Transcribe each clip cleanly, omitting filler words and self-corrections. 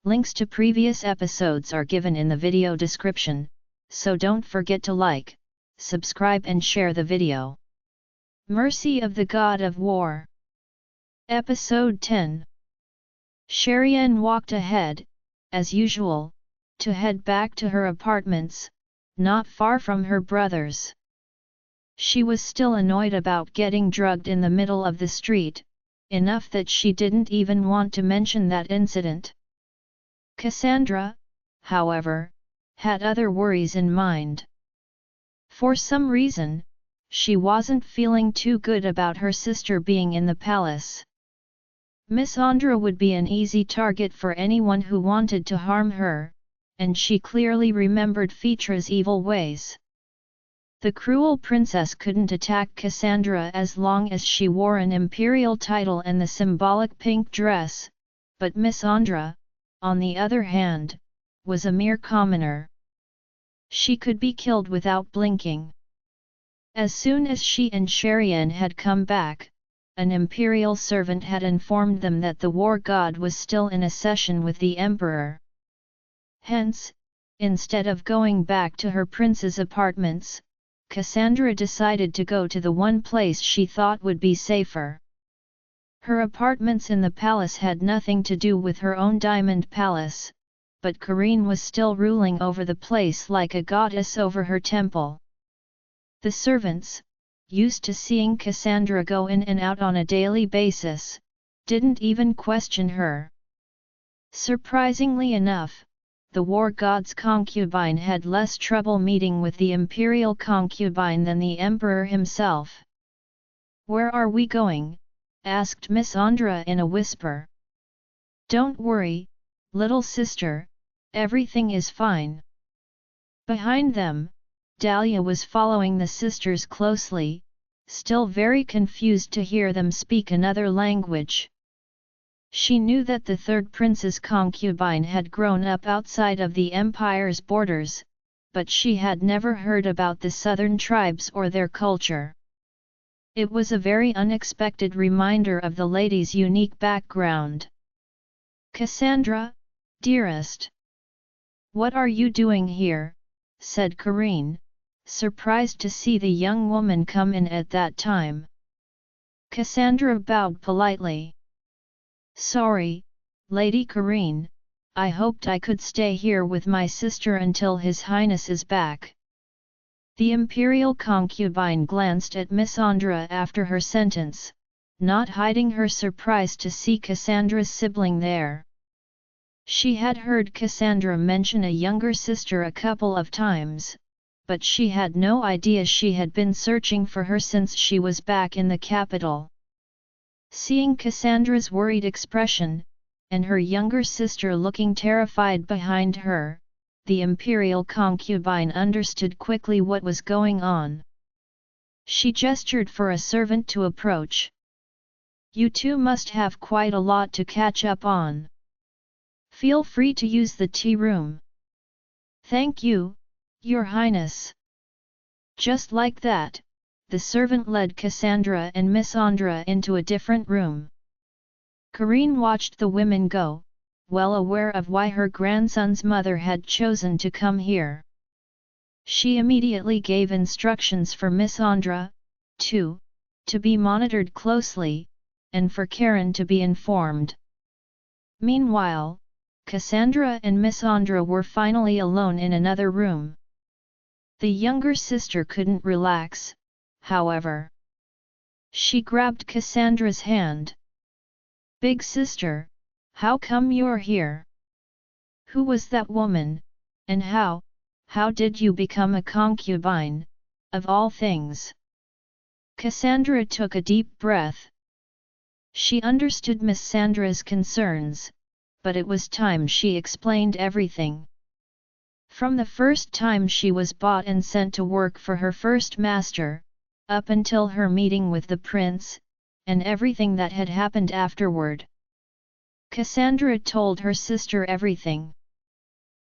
Links to previous episodes are given in the video description, so don't forget to like, subscribe and share the video. Mercy of the God of War. Episode 10. Sherian walked ahead, as usual, to head back to her apartments, not far from her brother's. She was still annoyed about getting drugged in the middle of the street, enough that she didn't even want to mention that incident. Cassandra, however, had other worries in mind. For some reason, she wasn't feeling too good about her sister being in the palace. Miss Andra would be an easy target for anyone who wanted to harm her, and she clearly remembered Phaedra's evil ways. The cruel princess couldn't attack Cassandra as long as she wore an imperial title and the symbolic pink dress, but Miss Andra, on the other hand, was a mere commoner. She could be killed without blinking. As soon as she and Sherian had come back, an imperial servant had informed them that the war god was still in a session with the emperor. Hence, instead of going back to her prince's apartments, Cassandra decided to go to the one place she thought would be safer. Her apartments in the palace had nothing to do with her own diamond palace, but Karine was still ruling over the place like a goddess over her temple. The servants, used to seeing Cassandra go in and out on a daily basis, didn't even question her. Surprisingly enough, the war god's concubine had less trouble meeting with the imperial concubine than the emperor himself. "Where are we going?" asked Miss Andra in a whisper. "Don't worry, little sister, everything is fine." Behind them, Dahlia was following the sisters closely, still very confused to hear them speak another language. She knew that the third prince's concubine had grown up outside of the empire's borders, but she had never heard about the southern tribes or their culture. It was a very unexpected reminder of the lady's unique background. "Cassandra, dearest. What are you doing here?" said Karine, surprised to see the young woman come in at that time. Cassandra bowed politely. "Sorry, Lady Karine, I hoped I could stay here with my sister until His Highness is back." The imperial concubine glanced at Miss Andra after her sentence, not hiding her surprise to see Cassandra's sibling there. She had heard Cassandra mention a younger sister a couple of times, but she had no idea she had been searching for her since she was back in the capital. Seeing Cassandra's worried expression, and her younger sister looking terrified behind her, the imperial concubine understood quickly what was going on. She gestured for a servant to approach. "You two must have quite a lot to catch up on. Feel free to use the tea room." "Thank you, Your Highness." Just like that, the servant led Cassandra and Miss Andra into a different room. Karine watched the women go, well aware of why her grandson's mother had chosen to come here. She immediately gave instructions for Miss Andra, too, to be monitored closely, and for Karen to be informed. Meanwhile, Cassandra and Miss Andra were finally alone in another room. The younger sister couldn't relax, however. She grabbed Cassandra's hand. "Big sister, how come you're here? Who was that woman, and how did you become a concubine, of all things?" Cassandra took a deep breath. She understood Miss Sandra's concerns, but it was time she explained everything. From the first time she was bought and sent to work for her first master, up until her meeting with the prince, and everything that had happened afterward. Cassandra told her sister everything.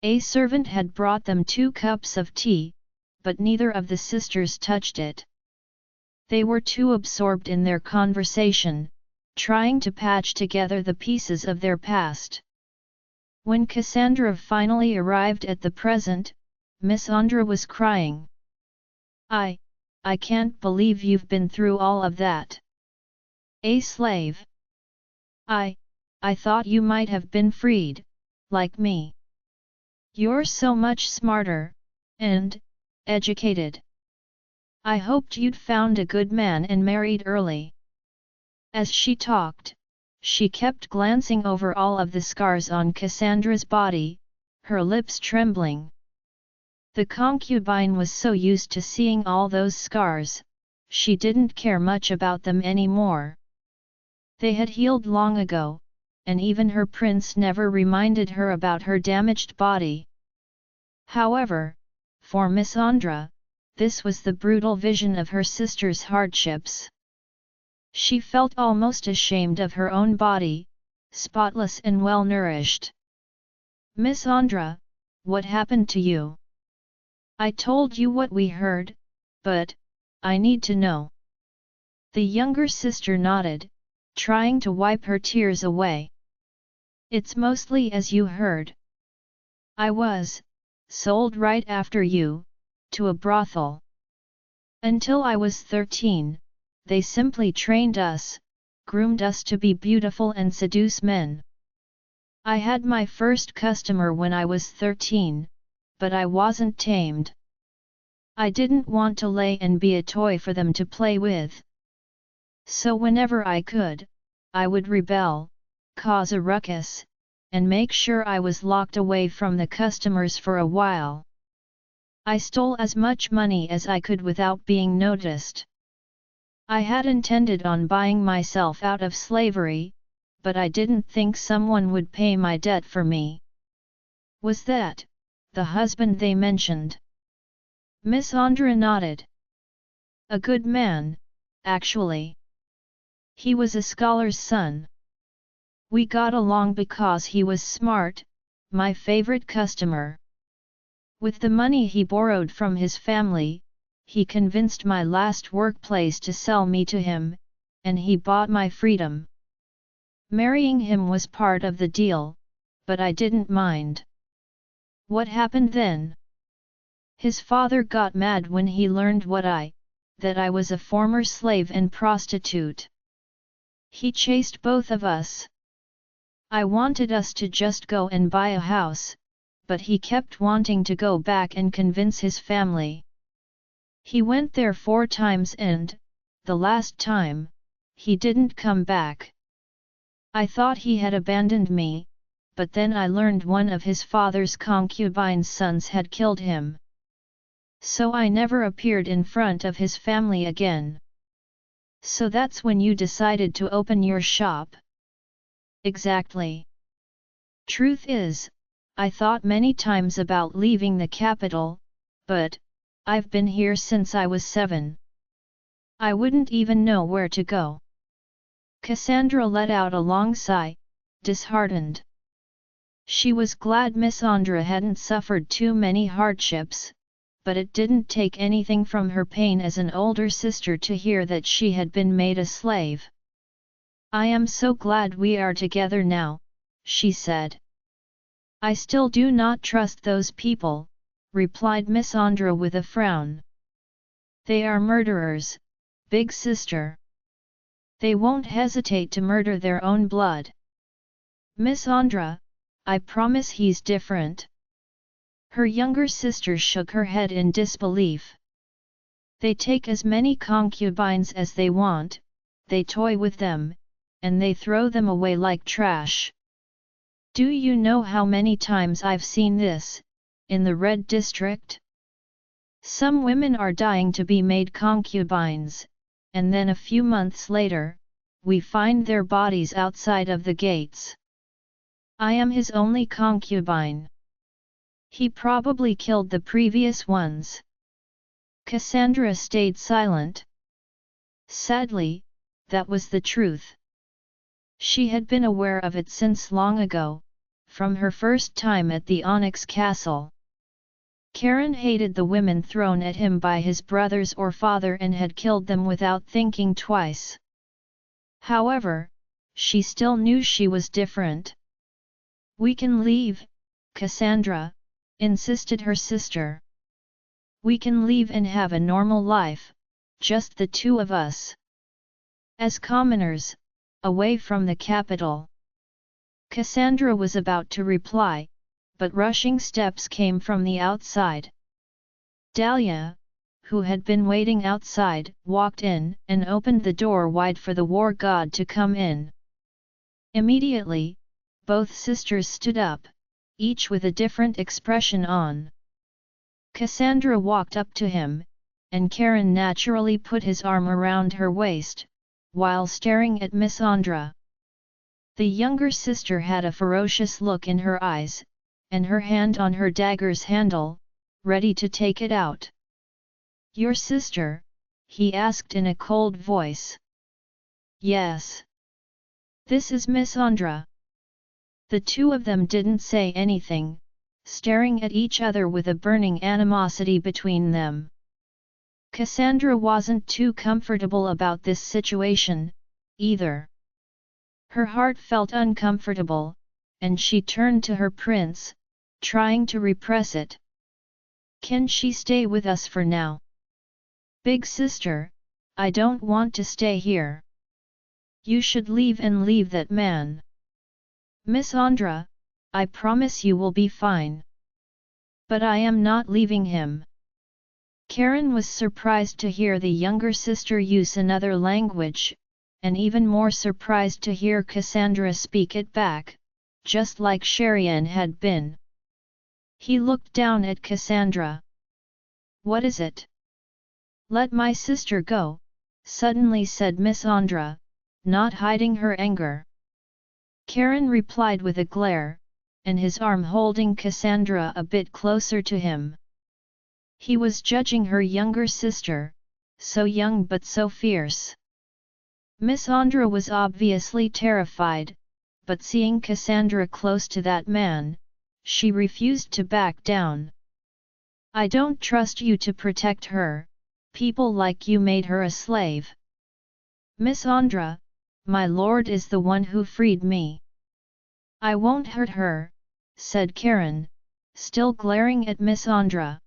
A servant had brought them 2 cups of tea, but neither of the sisters touched it. They were too absorbed in their conversation, trying to patch together the pieces of their past. When Cassandra finally arrived at the present, Miss Andra was crying. I can't believe you've been through all of that. A slave? I thought you might have been freed, like me. You're so much smarter, and educated. I hoped you'd found a good man and married early. As she talked, she kept glancing over all of the scars on Cassandra's body, her lips trembling. The concubine was so used to seeing all those scars, she didn't care much about them anymore. They had healed long ago, and even her prince never reminded her about her damaged body. However, for Miss Andra, this was the brutal vision of her sister's hardships. She felt almost ashamed of her own body, spotless and well-nourished. Miss Andra, what happened to you? I told you what we heard, but I need to know. The younger sister nodded, trying to wipe her tears away. It's mostly as you heard. I was sold right after you, to a brothel. Until I was 13, they simply trained us, groomed us to be beautiful and seduce men. I had my first customer when I was 13, but I wasn't tamed. I didn't want to lay and be a toy for them to play with. So whenever I could, I would rebel, cause a ruckus, and make sure I was locked away from the customers for a while. I stole as much money as I could without being noticed. I had intended on buying myself out of slavery, but I didn't think someone would pay my debt for me. Was that the husband they mentioned? Miss Andra nodded. A good man, actually. He was a scholar's son. We got along because he was smart, my favorite customer. With the money he borrowed from his family, he convinced my last workplace to sell me to him, and he bought my freedom. Marrying him was part of the deal, but I didn't mind. What happened then? His father got mad when he learned that I was a former slave and prostitute. He chased both of us. I wanted us to just go and buy a house, but he kept wanting to go back and convince his family. He went there 4 times and, the last time, he didn't come back. I thought he had abandoned me, but then I learned one of his father's concubine's sons had killed him. So I never appeared in front of his family again. So that's when you decided to open your shop? Exactly. Truth is, I thought many times about leaving the capital, but I've been here since I was 7. I wouldn't even know where to go. Cassandra let out a long sigh, disheartened. She was glad Miss Andra hadn't suffered too many hardships, but it didn't take anything from her pain as an older sister to hear that she had been made a slave. I am so glad we are together now, she said. I still do not trust those people, replied Miss Andra with a frown. They are murderers, big sister. They won't hesitate to murder their own blood. Miss Andra, I promise he's different. Her younger sister shook her head in disbelief. They take as many concubines as they want, they toy with them, and they throw them away like trash. Do you know how many times I've seen this, in the Red District? Some women are dying to be made concubines, and then a few months later, we find their bodies outside of the gates. I am his only concubine. He probably killed the previous ones. Cassandra stayed silent. Sadly, that was the truth. She had been aware of it since long ago, from her first time at the Onyx Castle. Karen hated the women thrown at him by his brothers or father and had killed them without thinking twice. However, she still knew she was different. We can leave, Cassandra, insisted her sister. We can leave and have a normal life, just the two of us. As commoners, away from the capital. Cassandra was about to reply, but rushing steps came from the outside. Dahlia, who had been waiting outside, walked in and opened the door wide for the war god to come in. Immediately, both sisters stood up, each with a different expression on. Cassandra walked up to him, and Karen naturally put his arm around her waist, while staring at Miss Andra. The younger sister had a ferocious look in her eyes, and her hand on her dagger's handle, ready to take it out. Your sister? He asked in a cold voice. Yes. This is Miss Andra. The two of them didn't say anything, staring at each other with a burning animosity between them. Cassandra wasn't too comfortable about this situation, either. Her heart felt uncomfortable, and she turned to her prince, trying to repress it. Can she stay with us for now? Big sister, I don't want to stay here. You should leave and leave that man. Miss Andra, I promise you will be fine. But I am not leaving him. Karen was surprised to hear the younger sister use another language, and even more surprised to hear Cassandra speak it back, just like Sherian had been. He looked down at Cassandra. What is it? Let my sister go, suddenly said Miss Andra, not hiding her anger. Karen replied with a glare, and his arm holding Cassandra a bit closer to him. He was judging her younger sister, so young but so fierce. Miss Andra was obviously terrified, but seeing Cassandra close to that man, she refused to back down. I don't trust you to protect her, people like you made her a slave. Miss Andra, my lord is the one who freed me. I won't hurt her, said Karen, still glaring at Miss Andra.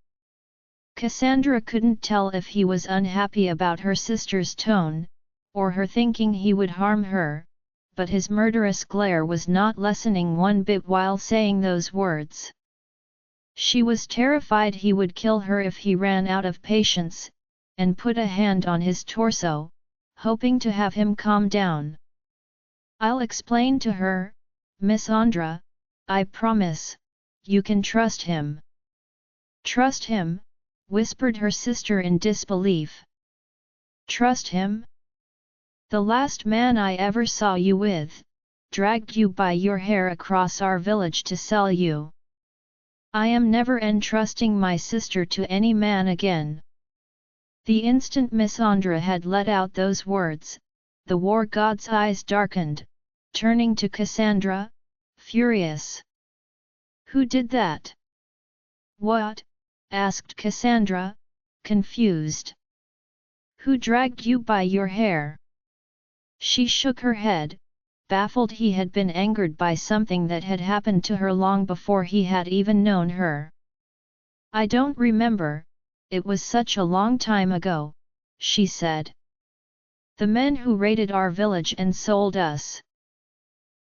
Cassandra couldn't tell if he was unhappy about her sister's tone, or her thinking he would harm her, but his murderous glare was not lessening one bit while saying those words. She was terrified he would kill her if he ran out of patience, and put a hand on his torso, hoping to have him calm down. I'll explain to her, Miss Andra, I promise, you can trust him. Trust him? Whispered her sister in disbelief. Trust him? The last man I ever saw you with, dragged you by your hair across our village to sell you. I am never entrusting my sister to any man again. The instant Miss Andra had let out those words, the war god's eyes darkened, turning to Cassandra, furious. Who did that? What? Asked Cassandra, confused. Who dragged you by your hair? She shook her head, baffled. He had been angered by something that had happened to her long before he had even known her. I don't remember, it was such a long time ago, she said. The men who raided our village and sold us.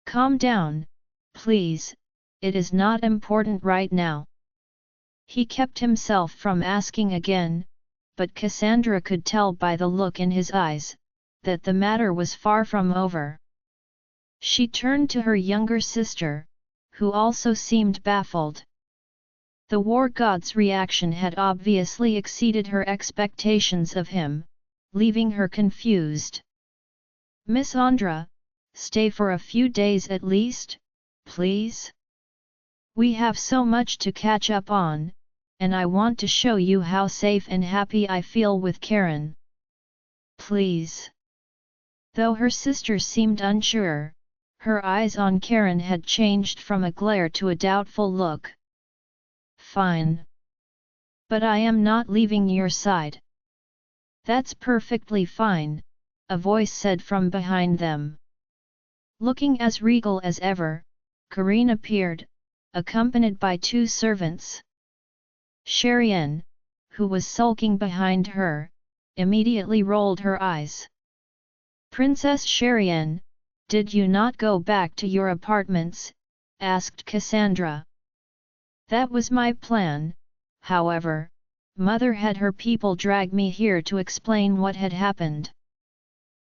Calm down, please, it is not important right now. He kept himself from asking again, but Cassandra could tell by the look in his eyes, that the matter was far from over. She turned to her younger sister, who also seemed baffled. The war god's reaction had obviously exceeded her expectations of him, leaving her confused. Miss Andra, stay for a few days at least, please? We have so much to catch up on, and I want to show you how safe and happy I feel with Karen. Please. Though her sister seemed unsure, her eyes on Karen had changed from a glare to a doubtful look. Fine. But I am not leaving your side. That's perfectly fine, a voice said from behind them. Looking as regal as ever, Karine appeared, accompanied by 2 servants. Sherian, who was sulking behind her, immediately rolled her eyes. "Princess Sherian, did you not go back to your apartments?" asked Cassandra. "That was my plan, however, Mother had her people drag me here to explain what had happened."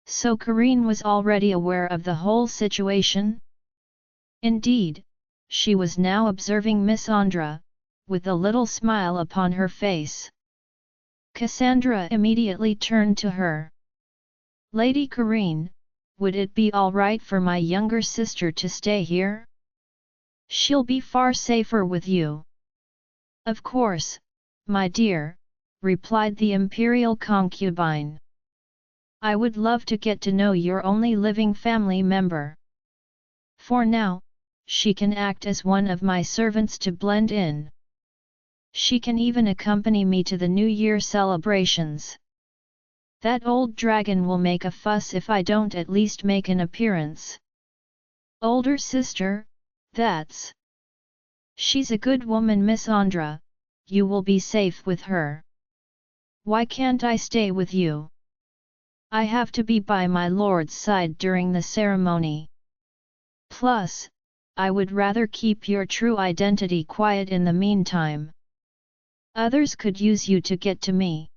So Karine was already aware of the whole situation? Indeed, she was now observing Miss Andra, with a little smile upon her face. Cassandra immediately turned to her. "Lady Karine, would it be all right for my younger sister to stay here? She'll be far safer with you." "Of course, my dear," replied the Imperial concubine. "I would love to get to know your only living family member. For now, she can act as one of my servants to blend in. She can even accompany me to the New Year celebrations. That old dragon will make a fuss if I don't at least make an appearance." "Older sister, that's... She's a good woman, Miss Andra, you will be safe with her. Why can't I stay with you? I have to be by my lord's side during the ceremony. Plus, I would rather keep your true identity quiet in the meantime. Others could use you to get to me.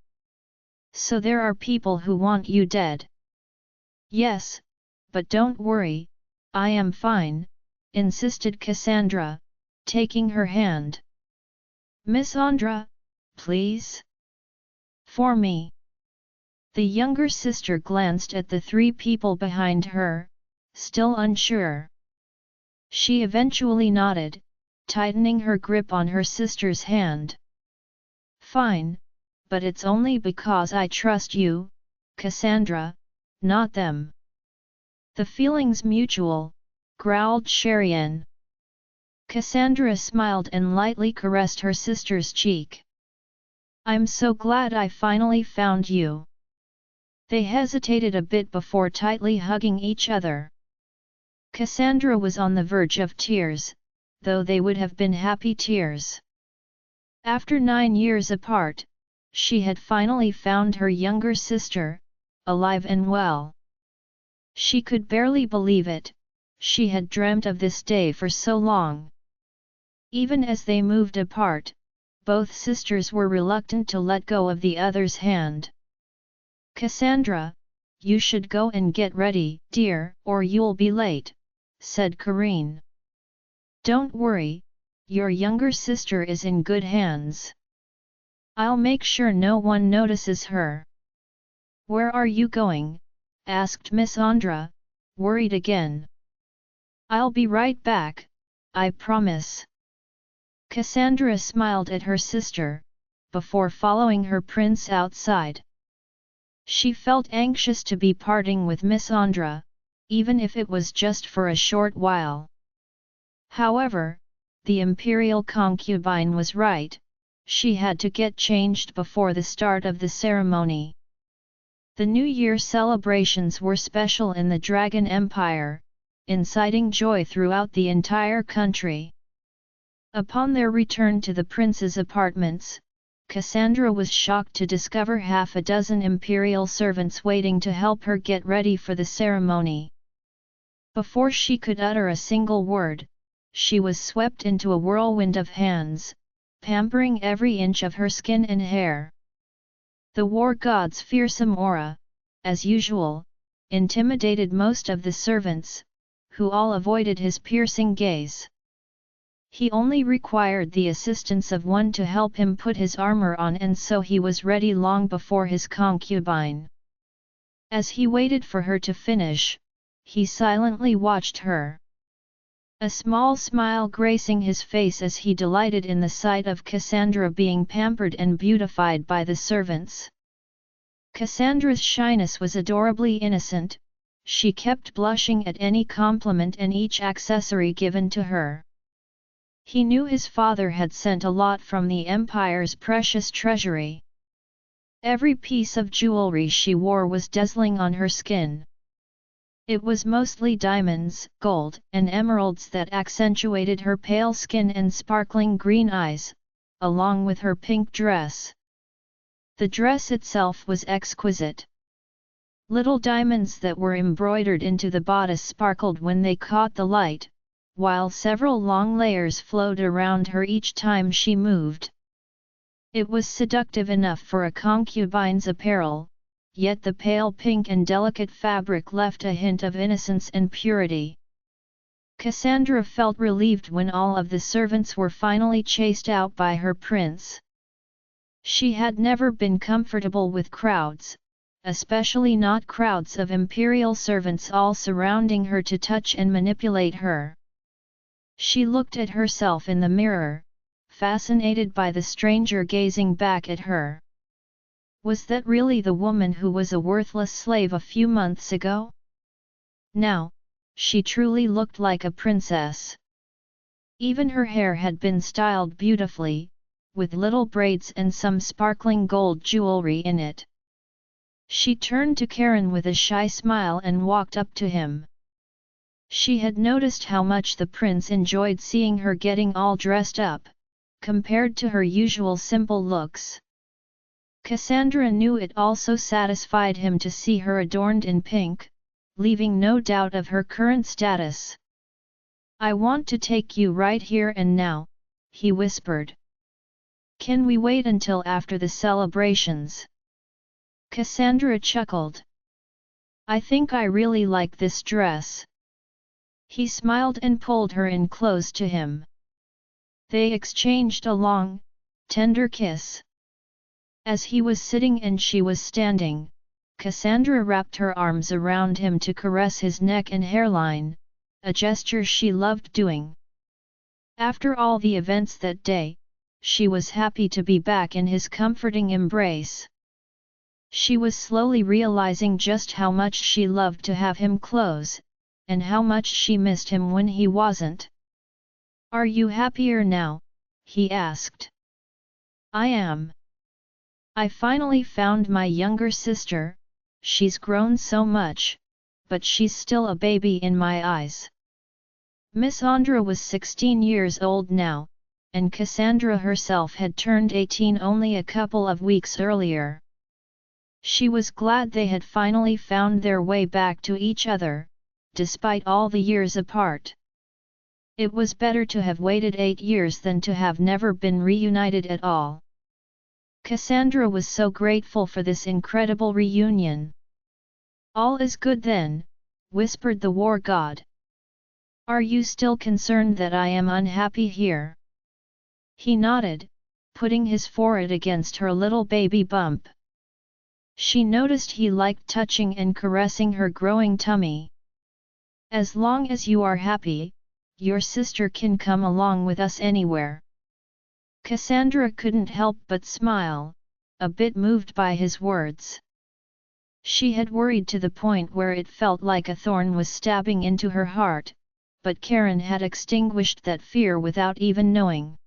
So there are people who want you dead." "Yes, but don't worry, I am fine," insisted Cassandra, taking her hand. "Miss Andra, please? For me." The younger sister glanced at the 3 people behind her, still unsure. She eventually nodded, tightening her grip on her sister's hand. "Fine, but it's only because I trust you, Cassandra, not them." "The feeling's mutual," growled Sherian. Cassandra smiled and lightly caressed her sister's cheek. "I'm so glad I finally found you." They hesitated a bit before tightly hugging each other. Cassandra was on the verge of tears, though they would have been happy tears. After 9 years apart, she had finally found her younger sister, alive and well. She could barely believe it, she had dreamt of this day for so long. Even as they moved apart, both sisters were reluctant to let go of the other's hand. "Cassandra, you should go and get ready, dear, or you'll be late," said Karine. "Don't worry, your younger sister is in good hands. I'll make sure no one notices her." "Where are you going?" asked Miss Andra, worried again. "I'll be right back, I promise." Cassandra smiled at her sister, before following her prince outside. She felt anxious to be parting with Miss Andra, even if it was just for a short while. However, the Imperial concubine was right, she had to get changed before the start of the ceremony. The New Year celebrations were special in the Dragon Empire, inciting joy throughout the entire country. Upon their return to the prince's apartments, Cassandra was shocked to discover half a dozen Imperial servants waiting to help her get ready for the ceremony. Before she could utter a single word, she was swept into a whirlwind of hands, pampering every inch of her skin and hair. The war god's fearsome aura, as usual, intimidated most of the servants, who all avoided his piercing gaze. He only required the assistance of one to help him put his armor on, and so he was ready long before his concubine. As he waited for her to finish, he silently watched her. A small smile gracing his face as he delighted in the sight of Cassandra being pampered and beautified by the servants. Cassandra's shyness was adorably innocent, she kept blushing at any compliment and each accessory given to her. He knew his father had sent a lot from the Empire's precious treasury. Every piece of jewelry she wore was dazzling on her skin. It was mostly diamonds, gold, and emeralds that accentuated her pale skin and sparkling green eyes, along with her pink dress. The dress itself was exquisite. Little diamonds that were embroidered into the bodice sparkled when they caught the light, while several long layers flowed around her each time she moved. It was seductive enough for a concubine's apparel, yet the pale pink and delicate fabric left a hint of innocence and purity. Cassandra felt relieved when all of the servants were finally chased out by her prince. She had never been comfortable with crowds, especially not crowds of imperial servants all surrounding her to touch and manipulate her. She looked at herself in the mirror, fascinated by the stranger gazing back at her. Was that really the woman who was a worthless slave a few months ago? Now, she truly looked like a princess. Even her hair had been styled beautifully, with little braids and some sparkling gold jewelry in it. She turned to Karen with a shy smile and walked up to him. She had noticed how much the prince enjoyed seeing her getting all dressed up, compared to her usual simple looks. Cassandra knew it also satisfied him to see her adorned in pink, leaving no doubt of her current status. "I want to take you right here and now," he whispered. "Can we wait until after the celebrations?" Cassandra chuckled. "I think I really like this dress." He smiled and pulled her in close to him. They exchanged a long, tender kiss. As he was sitting and she was standing, Cassandra wrapped her arms around him to caress his neck and hairline, a gesture she loved doing. After all the events that day, she was happy to be back in his comforting embrace. She was slowly realizing just how much she loved to have him close, and how much she missed him when he wasn't. "Are you happier now?" he asked. "I am. I finally found my younger sister. She's grown so much, but she's still a baby in my eyes." Miss Andra was 16 years old now, and Cassandra herself had turned 18 only a couple of weeks earlier. She was glad they had finally found their way back to each other, despite all the years apart. It was better to have waited 8 years than to have never been reunited at all. Cassandra was so grateful for this incredible reunion. "All is good then," whispered the war god. "Are you still concerned that I am unhappy here?" He nodded, putting his forehead against her little baby bump. She noticed he liked touching and caressing her growing tummy. "As long as you are happy, your sister can come along with us anywhere." Cassandra couldn't help but smile, a bit moved by his words. She had worried to the point where it felt like a thorn was stabbing into her heart, but Karen had extinguished that fear without even knowing.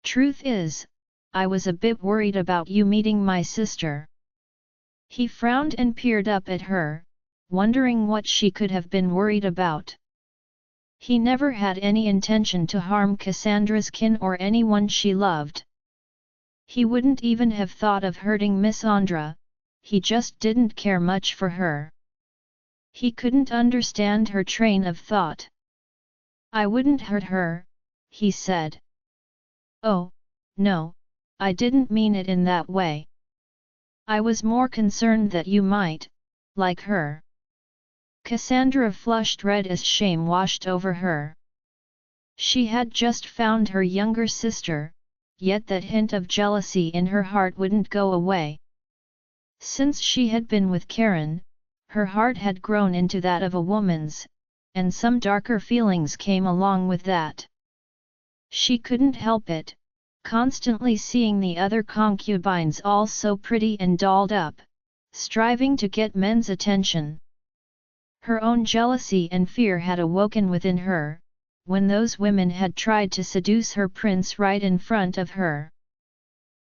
"Truth is, I was a bit worried about you meeting my sister." He frowned and peered up at her, wondering what she could have been worried about. He never had any intention to harm Cassandra's kin or anyone she loved. He wouldn't even have thought of hurting Miss Andra, he just didn't care much for her. He couldn't understand her train of thought. "I wouldn't hurt her," he said. "Oh, no, I didn't mean it in that way. I was more concerned that you might, like her." Cassandra flushed red as shame washed over her. She had just found her younger sister, yet that hint of jealousy in her heart wouldn't go away. Since she had been with Karen, her heart had grown into that of a woman's, and some darker feelings came along with that. She couldn't help it, constantly seeing the other concubines all so pretty and dolled up, striving to get men's attention. Her own jealousy and fear had awoken within her, when those women had tried to seduce her prince right in front of her.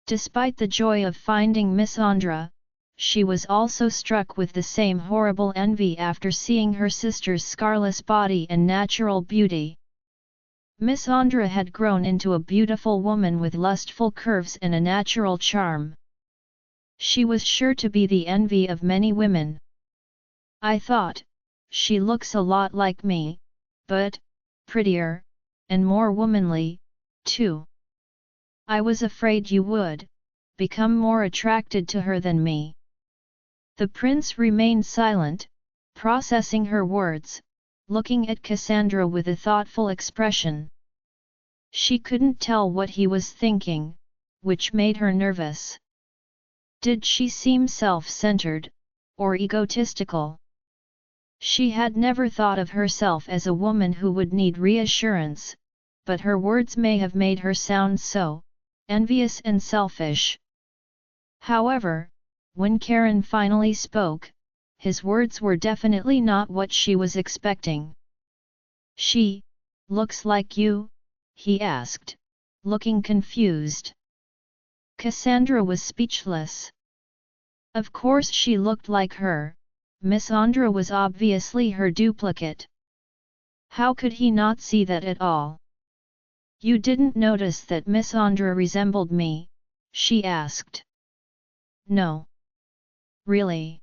Despite the joy of finding Miss Andra, she was also struck with the same horrible envy after seeing her sister's scarless body and natural beauty. Miss Andra had grown into a beautiful woman with lustful curves and a natural charm. She was sure to be the envy of many women. I thought, she looks a lot like me, but prettier, and more womanly, too. I was afraid you would become more attracted to her than me. The prince remained silent, processing her words, looking at Cassandra with a thoughtful expression. She couldn't tell what he was thinking, which made her nervous. Did she seem self-centered, or egotistical? She had never thought of herself as a woman who would need reassurance, but her words may have made her sound so envious and selfish. However, when Karen finally spoke, his words were definitely not what she was expecting. She looks like you? He asked, looking confused. Cassandra was speechless. Of course she looked like her. Miss Andra was obviously her duplicate. How could he not see that at all? You didn't notice that Miss Andra resembled me? She asked. No. Really?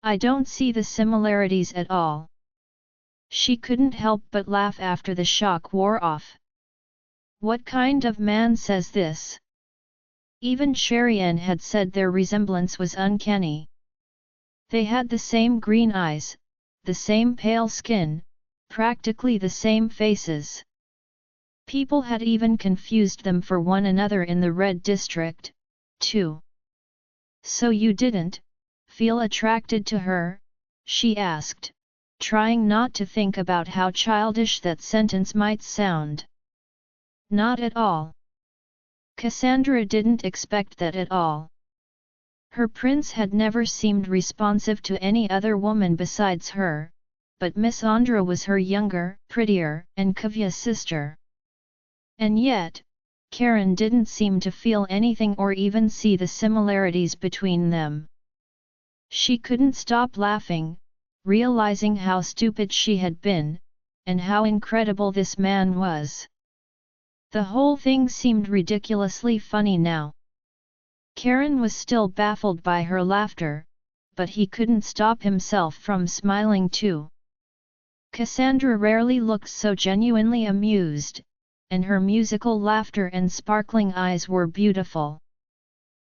I don't see the similarities at all. She couldn't help but laugh after the shock wore off. What kind of man says this? Even Cherian had said their resemblance was uncanny. They had the same green eyes, the same pale skin, practically the same faces. People had even confused them for one another in the Red District, too. So you didn't feel attracted to her? She asked, trying not to think about how childish that sentence might sound. Not at all. Cassandra didn't expect that at all. Her prince had never seemed responsive to any other woman besides her, but Miss Andra was her younger, prettier, and Kavya sister. And yet, Karen didn't seem to feel anything or even see the similarities between them. She couldn't stop laughing, realizing how stupid she had been, and how incredible this man was. The whole thing seemed ridiculously funny now. Karen was still baffled by her laughter, but he couldn't stop himself from smiling too. Cassandra rarely looked so genuinely amused, and her musical laughter and sparkling eyes were beautiful.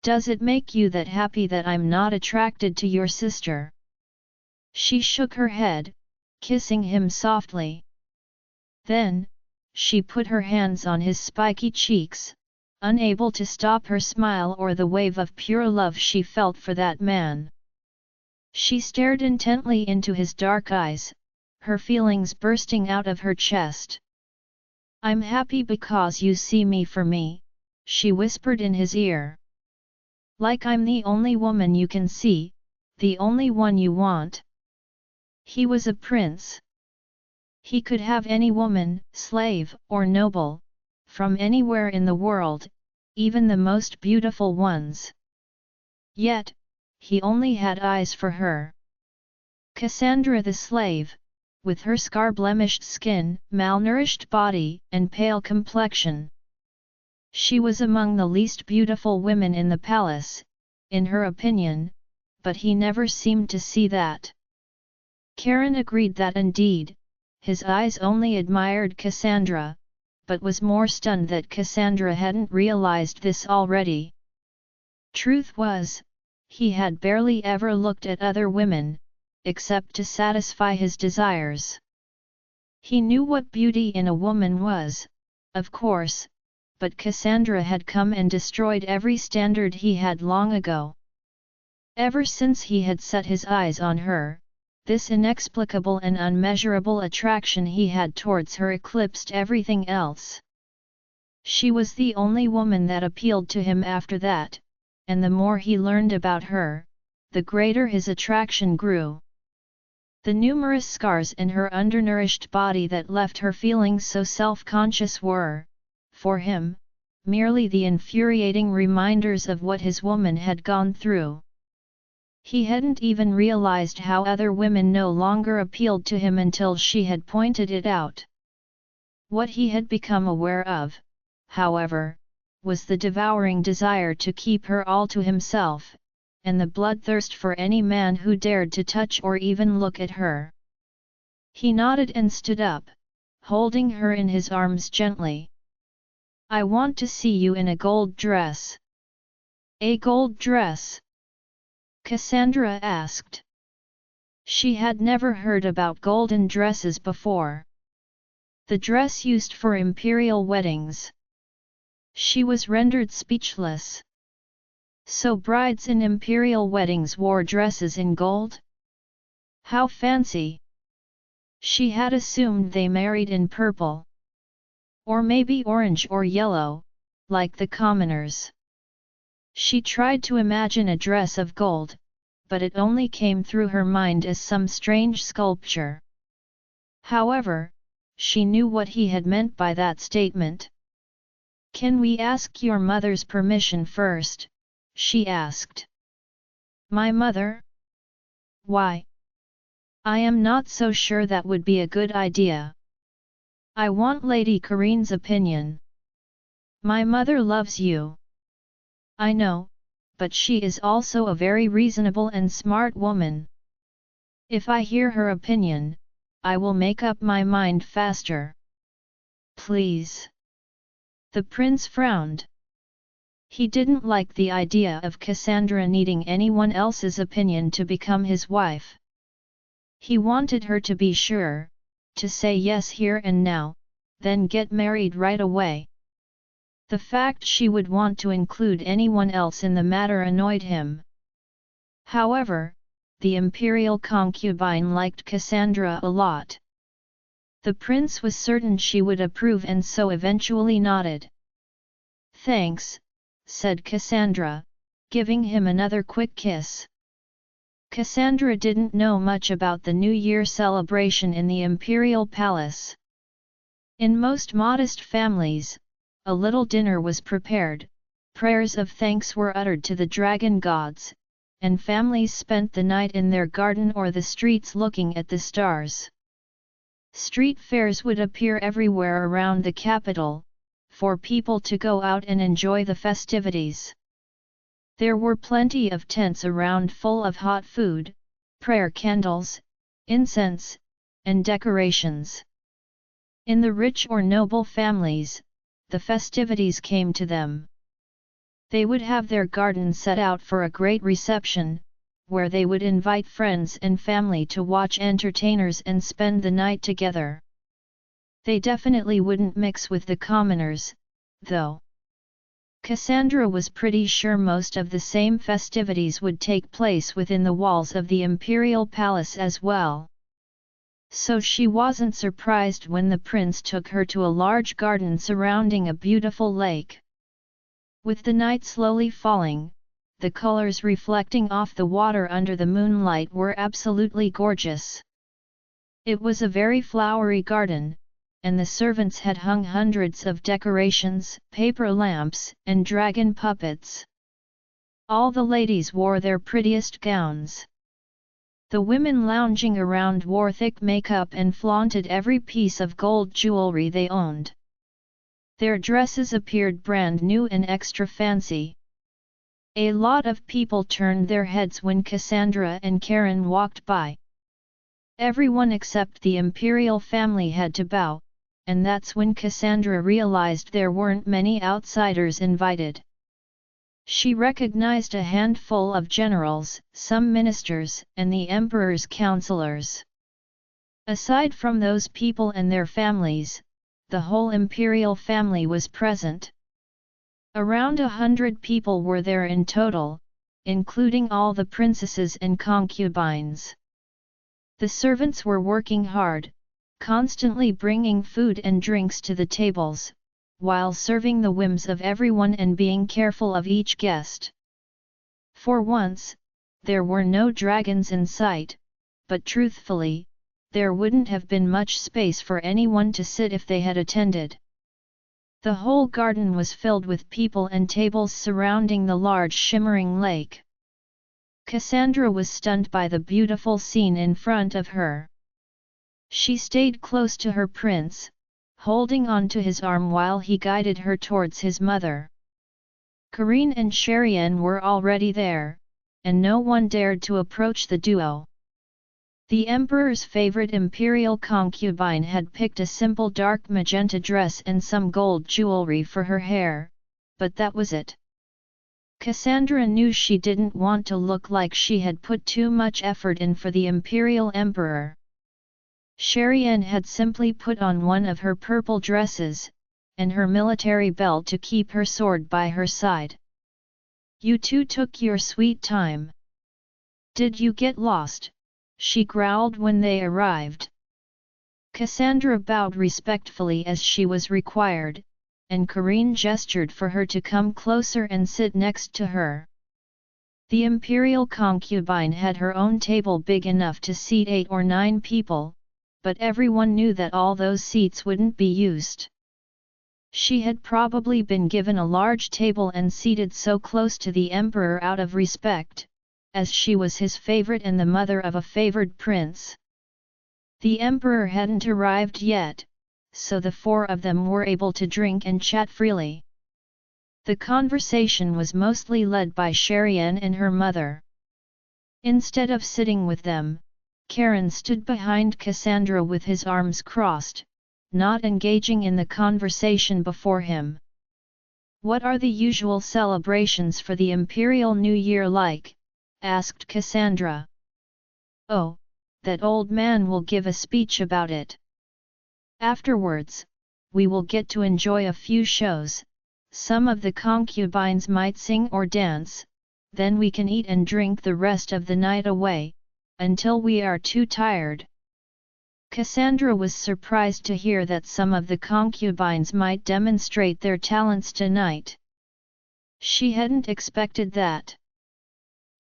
Does it make you that happy that I'm not attracted to your sister? She shook her head, kissing him softly. Then, she put her hands on his spiky cheeks, unable to stop her smile or the wave of pure love she felt for that man. She stared intently into his dark eyes, her feelings bursting out of her chest. I'm happy because you see me for me, she whispered in his ear. Like I'm the only woman you can see, the only one you want. He was a prince. He could have any woman, slave, or noble, from anywhere in the world, even the most beautiful ones. Yet, he only had eyes for her. Cassandra the slave, with her scar-blemished skin, malnourished body, and pale complexion. She was among the least beautiful women in the palace, in her opinion, but he never seemed to see that. Karen agreed that indeed, his eyes only admired Cassandra, but was more stunned that Cassandra hadn't realized this already. Truth was, he had barely ever looked at other women, except to satisfy his desires. He knew what beauty in a woman was, of course, but Cassandra had come and destroyed every standard he had long ago. Ever since he had set his eyes on her, this inexplicable and unmeasurable attraction he had towards her eclipsed everything else. She was the only woman that appealed to him after that, and the more he learned about her, the greater his attraction grew. The numerous scars in her undernourished body that left her feeling so self-conscious were, for him, merely the infuriating reminders of what his woman had gone through. He hadn't even realized how other women no longer appealed to him until she had pointed it out. What he had become aware of, however, was the devouring desire to keep her all to himself, and the bloodthirst for any man who dared to touch or even look at her. He nodded and stood up, holding her in his arms gently. "I want to see you in a gold dress." "A gold dress?" Cassandra asked. She had never heard about golden dresses before. The dress used for imperial weddings. She was rendered speechless. So brides in imperial weddings wore dresses in gold? How fancy! She had assumed they married in purple. Or maybe orange or yellow, like the commoners. She tried to imagine a dress of gold, but it only came through her mind as some strange sculpture. However, she knew what he had meant by that statement. "Can we ask your mother's permission first?" she asked. "My mother? Why? I am not so sure that would be a good idea. I want Lady Kareen's opinion. My mother loves you. I know, but she is also a very reasonable and smart woman. If I hear her opinion, I will make up my mind faster. Please." The prince frowned. He didn't like the idea of Cassandra needing anyone else's opinion to become his wife. He wanted her to be sure, to say yes here and now, then get married right away. The fact she would want to include anyone else in the matter annoyed him. However, the imperial concubine liked Cassandra a lot. The prince was certain she would approve and so eventually nodded. "Thanks," said Cassandra, giving him another quick kiss. Cassandra didn't know much about the New Year celebration in the Imperial Palace. In most modest families, a little dinner was prepared, prayers of thanks were uttered to the dragon gods, and families spent the night in their garden or the streets looking at the stars. Street fairs would appear everywhere around the capital, for people to go out and enjoy the festivities. There were plenty of tents around full of hot food, prayer candles, incense, and decorations. In the rich or noble families, the festivities came to them. They would have their garden set out for a great reception, where they would invite friends and family to watch entertainers and spend the night together. They definitely wouldn't mix with the commoners, though. Cassandra was pretty sure most of the same festivities would take place within the walls of the Imperial Palace as well. So she wasn't surprised when the prince took her to a large garden surrounding a beautiful lake. With the night slowly falling, the colors reflecting off the water under the moonlight were absolutely gorgeous. It was a very flowery garden, and the servants had hung hundreds of decorations, paper lamps, and dragon puppets. All the ladies wore their prettiest gowns. The women lounging around wore thick makeup and flaunted every piece of gold jewelry they owned. Their dresses appeared brand new and extra fancy. A lot of people turned their heads when Cassandra and Karen walked by. Everyone except the Imperial family had to bow, and that's when Cassandra realized there weren't many outsiders invited. She recognized a handful of generals, some ministers, and the emperor's counselors. Aside from those people and their families, the whole imperial family was present. Around 100 people were there in total, including all the princesses and concubines. The servants were working hard, constantly bringing food and drinks to the tables, while serving the whims of everyone and being careful of each guest. For once, there were no dragons in sight, but truthfully, there wouldn't have been much space for anyone to sit if they had attended. The whole garden was filled with people and tables surrounding the large shimmering lake. Cassandra was stunned by the beautiful scene in front of her. She stayed close to her prince, holding on to his arm while he guided her towards his mother. Karine and Sherian were already there, and no one dared to approach the duo. The emperor's favorite imperial concubine had picked a simple dark magenta dress and some gold jewelry for her hair, but that was it. Cassandra knew she didn't want to look like she had put too much effort in for the imperial emperor. Sherian had simply put on one of her purple dresses, and her military belt to keep her sword by her side. "You two took your sweet time. Did you get lost?" she growled when they arrived. Cassandra bowed respectfully as she was required, and Karine gestured for her to come closer and sit next to her. The imperial concubine had her own table big enough to seat 8 or 9 people, but everyone knew that all those seats wouldn't be used. She had probably been given a large table and seated so close to the emperor out of respect, as she was his favorite and the mother of a favored prince. The emperor hadn't arrived yet, so the 4 of them were able to drink and chat freely. The conversation was mostly led by Sherian and her mother. Instead of sitting with them, Karen stood behind Cassandra with his arms crossed, not engaging in the conversation before him. "What are the usual celebrations for the Imperial New Year like?" asked Cassandra. "Oh, that old man will give a speech about it. Afterwards, we will get to enjoy a few shows, some of the concubines might sing or dance, then we can eat and drink the rest of the night away, until we are too tired." Cassandra was surprised to hear that some of the concubines might demonstrate their talents tonight. She hadn't expected that.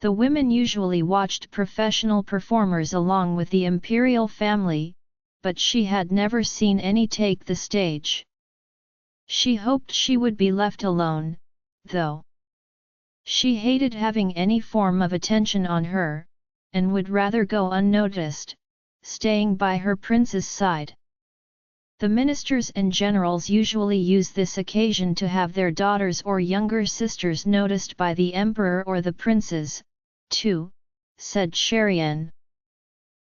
The women usually watched professional performers along with the imperial family, but she had never seen any take the stage. She hoped she would be left alone, though. She hated having any form of attention on her, and would rather go unnoticed, staying by her prince's side. The ministers and generals usually use this occasion to have their daughters or younger sisters noticed by the emperor or the princes, too, said Sherian.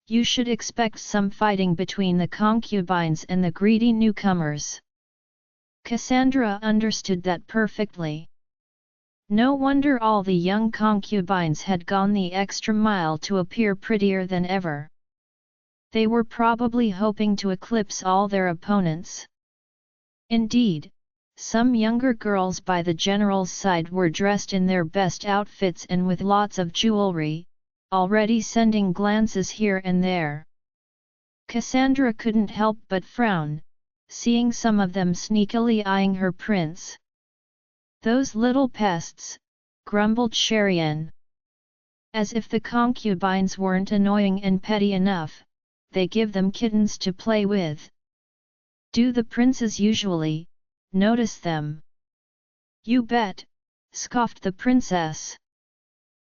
"You should expect some fighting between the concubines and the greedy newcomers." Cassandra understood that perfectly. No wonder all the young concubines had gone the extra mile to appear prettier than ever. They were probably hoping to eclipse all their opponents. Indeed, some younger girls by the general's side were dressed in their best outfits and with lots of jewelry, already sending glances here and there. Cassandra couldn't help but frown, seeing some of them sneakily eyeing her prince. "Those little pests," grumbled Sherian. "As if the concubines weren't annoying and petty enough, they give them kittens to play with. Do the princes usually notice them?" "You bet," scoffed the princess.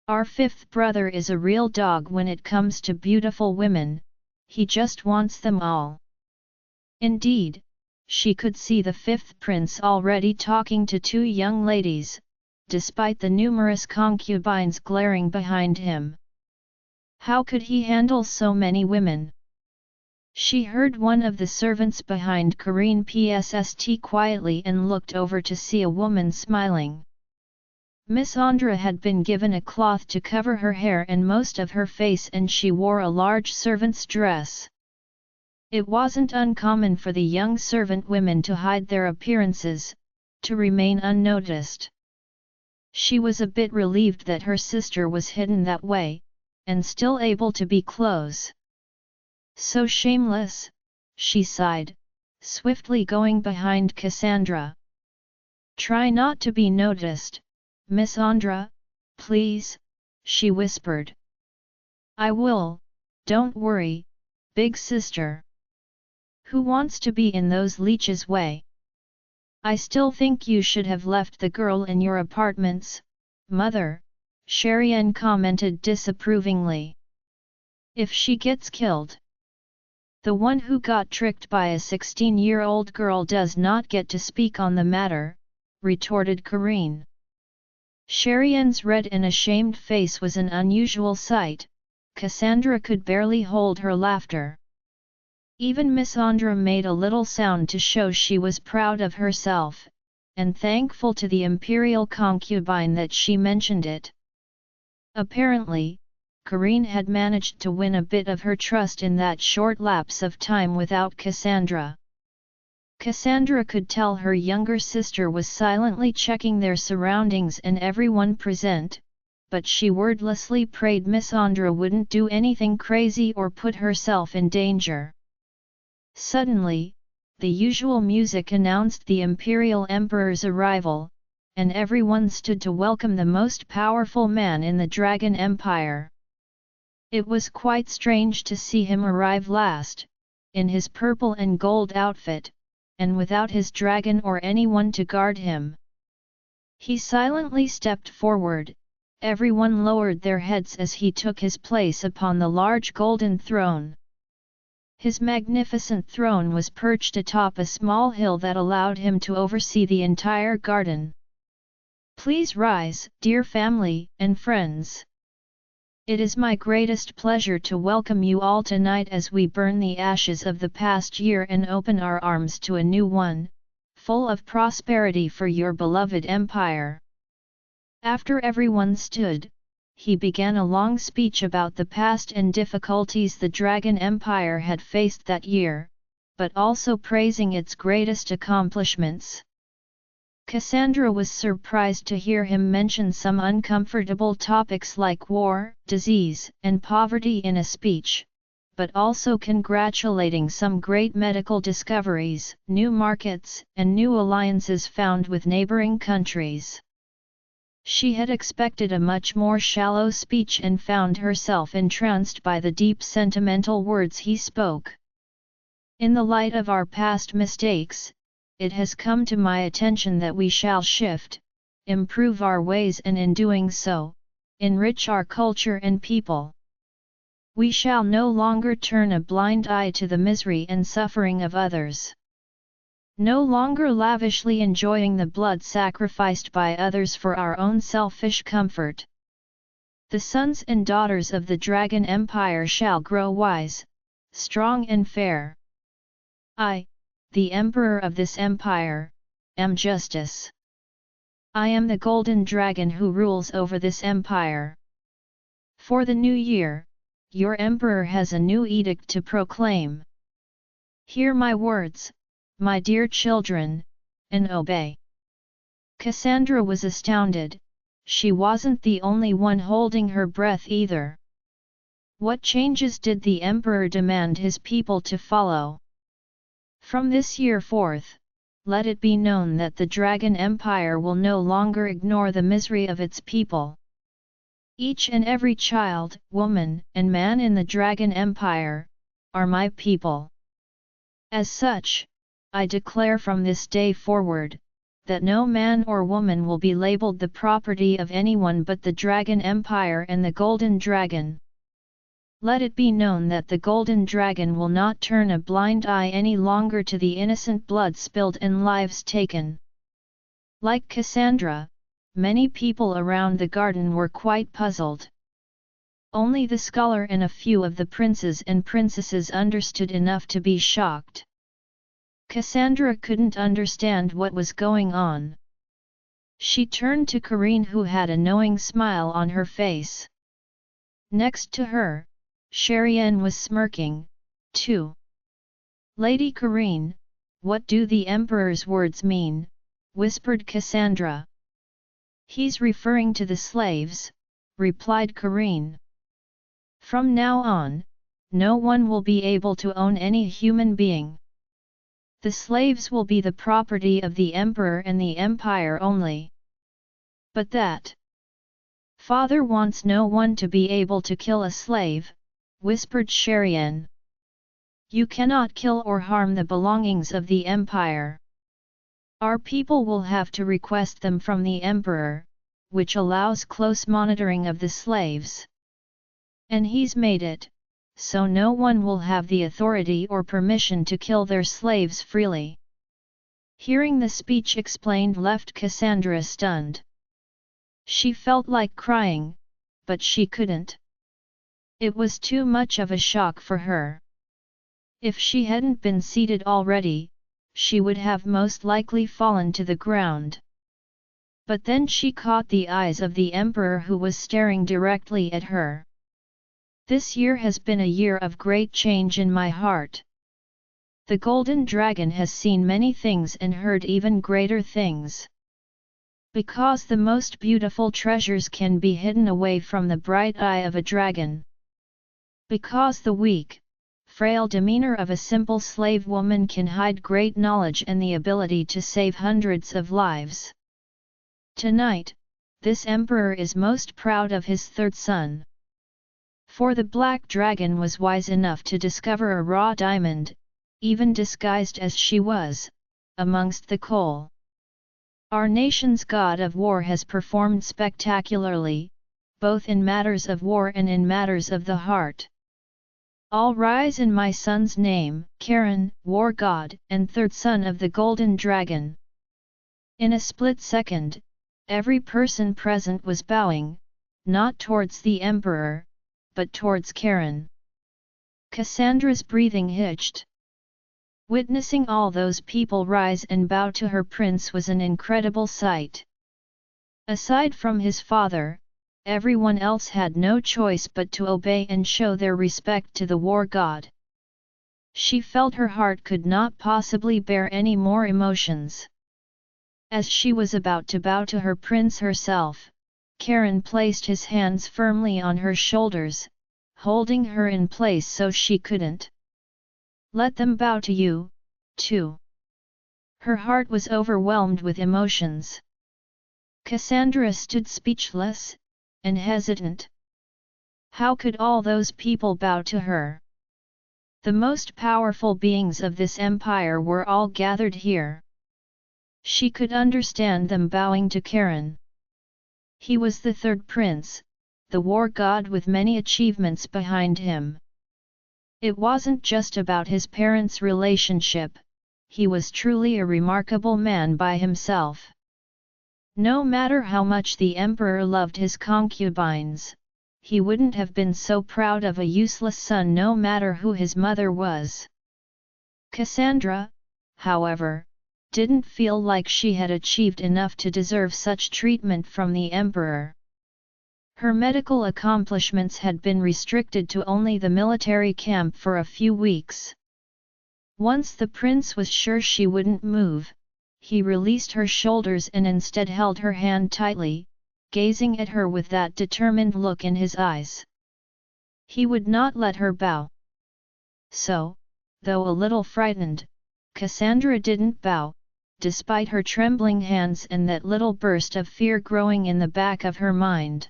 "Our 5th brother is a real dog when it comes to beautiful women, he just wants them all." Indeed, she could see the 5th prince already talking to 2 young ladies, despite the numerous concubines glaring behind him. How could he handle so many women? She heard one of the servants behind Karine psst quietly and looked over to see a woman smiling. Miss Andra had been given a cloth to cover her hair and most of her face, and she wore a large servant's dress. It wasn't uncommon for the young servant women to hide their appearances, to remain unnoticed. She was a bit relieved that her sister was hidden that way, and still able to be close. "So shameless," she sighed, swiftly going behind Cassandra. "Try not to be noticed, Miss Andra, please," she whispered. "I will, don't worry, big sister. Who wants to be in those leeches' way? I still think you should have left the girl in your apartments, mother," Sherian commented disapprovingly. If she gets killed, the one who got tricked by a 16-year-old girl does not get to speak on the matter, retorted Karine. Sherian's red and ashamed face was an unusual sight. Cassandra could barely hold her laughter. Even Miss Andra made a little sound to show she was proud of herself, and thankful to the Imperial concubine that she mentioned it. Apparently, Karine had managed to win a bit of her trust in that short lapse of time without Cassandra. Cassandra could tell her younger sister was silently checking their surroundings and everyone present, but she wordlessly prayed Miss Andra wouldn't do anything crazy or put herself in danger. Suddenly, the usual music announced the Imperial Emperor's arrival, and everyone stood to welcome the most powerful man in the Dragon Empire. It was quite strange to see him arrive last, in his purple and gold outfit, and without his dragon or anyone to guard him. He silently stepped forward, everyone lowered their heads as he took his place upon the large golden throne. His magnificent throne was perched atop a small hill that allowed him to oversee the entire garden. Please rise, dear family and friends. It is my greatest pleasure to welcome you all tonight as we burn the ashes of the past year and open our arms to a new one, full of prosperity for your beloved empire. After everyone stood, he began a long speech about the past and difficulties the Dragon Empire had faced that year, but also praising its greatest accomplishments. Cassandra was surprised to hear him mention some uncomfortable topics like war, disease, and poverty in a speech, but also congratulating some great medical discoveries, new markets, and new alliances found with neighboring countries. She had expected a much more shallow speech and found herself entranced by the deep sentimental words he spoke. In the light of our past mistakes, it has come to my attention that we shall shift, improve our ways and in doing so, enrich our culture and people. We shall no longer turn a blind eye to the misery and suffering of others. No longer lavishly enjoying the blood sacrificed by others for our own selfish comfort. The sons and daughters of the Dragon Empire shall grow wise, strong and fair. I, the Emperor of this empire, am justice. I am the Golden Dragon who rules over this empire. For the new year, your Emperor has a new edict to proclaim. Hear my words, my dear children, and obey. Cassandra was astounded. She wasn't the only one holding her breath either. What changes did the Emperor demand his people to follow? From this year forth, let it be known that the Dragon Empire will no longer ignore the misery of its people. Each and every child, woman, and man in the Dragon Empire are my people. As such, I declare from this day forward, that no man or woman will be labeled the property of anyone but the Dragon Empire and the Golden Dragon. Let it be known that the Golden Dragon will not turn a blind eye any longer to the innocent blood spilled and lives taken. Like Cassandra, many people around the garden were quite puzzled. Only the scholar and a few of the princes and princesses understood enough to be shocked. Cassandra couldn't understand what was going on. She turned to Karine, who had a knowing smile on her face. Next to her, Sherian was smirking, too. Lady Karine, what do the Emperor's words mean? Whispered Cassandra. He's referring to the slaves, replied Karine. From now on, no one will be able to own any human being. The slaves will be the property of the Emperor and the Empire only. But that Father wants no one to be able to kill a slave, whispered Sherian. You cannot kill or harm the belongings of the Empire. Our people will have to request them from the Emperor, which allows close monitoring of the slaves. And he's made it, so no one will have the authority or permission to kill their slaves freely. Hearing the speech explained left Cassandra stunned. She felt like crying, but she couldn't. It was too much of a shock for her. If she hadn't been seated already, she would have most likely fallen to the ground. But then she caught the eyes of the Emperor, who was staring directly at her. This year has been a year of great change in my heart. The Golden Dragon has seen many things and heard even greater things. Because the most beautiful treasures can be hidden away from the bright eye of a dragon. Because the weak, frail demeanor of a simple slave woman can hide great knowledge and the ability to save hundreds of lives. Tonight, this emperor is most proud of his third son. For the black dragon was wise enough to discover a raw diamond, even disguised as she was, amongst the coal. Our nation's god of war has performed spectacularly, both in matters of war and in matters of the heart. All rise in my son's name, Charon, war god and third son of the Golden Dragon. In a split second, every person present was bowing, not towards the emperor, but towards Charon. Cassandra's breathing hitched. Witnessing all those people rise and bow to her prince was an incredible sight. Aside from his father, everyone else had no choice but to obey and show their respect to the war god. She felt her heart could not possibly bear any more emotions. As she was about to bow to her prince herself, Charon placed his hands firmly on her shoulders, holding her in place so she couldn't. Let them bow to you, too. Her heart was overwhelmed with emotions. Cassandra stood speechless, and hesitant. How could all those people bow to her? The most powerful beings of this empire were all gathered here. She could understand them bowing to Charon. He was the third prince, the war god with many achievements behind him. It wasn't just about his parents' relationship, he was truly a remarkable man by himself. No matter how much the emperor loved his concubines, he wouldn't have been so proud of a useless son no matter who his mother was. Cassandra, however, didn't feel like she had achieved enough to deserve such treatment from the emperor. Her medical accomplishments had been restricted to only the military camp for a few weeks. Once the prince was sure she wouldn't move, he released her shoulders and instead held her hand tightly, gazing at her with that determined look in his eyes. He would not let her bow. So, though a little frightened, Cassandra didn't bow, despite her trembling hands and that little burst of fear growing in the back of her mind.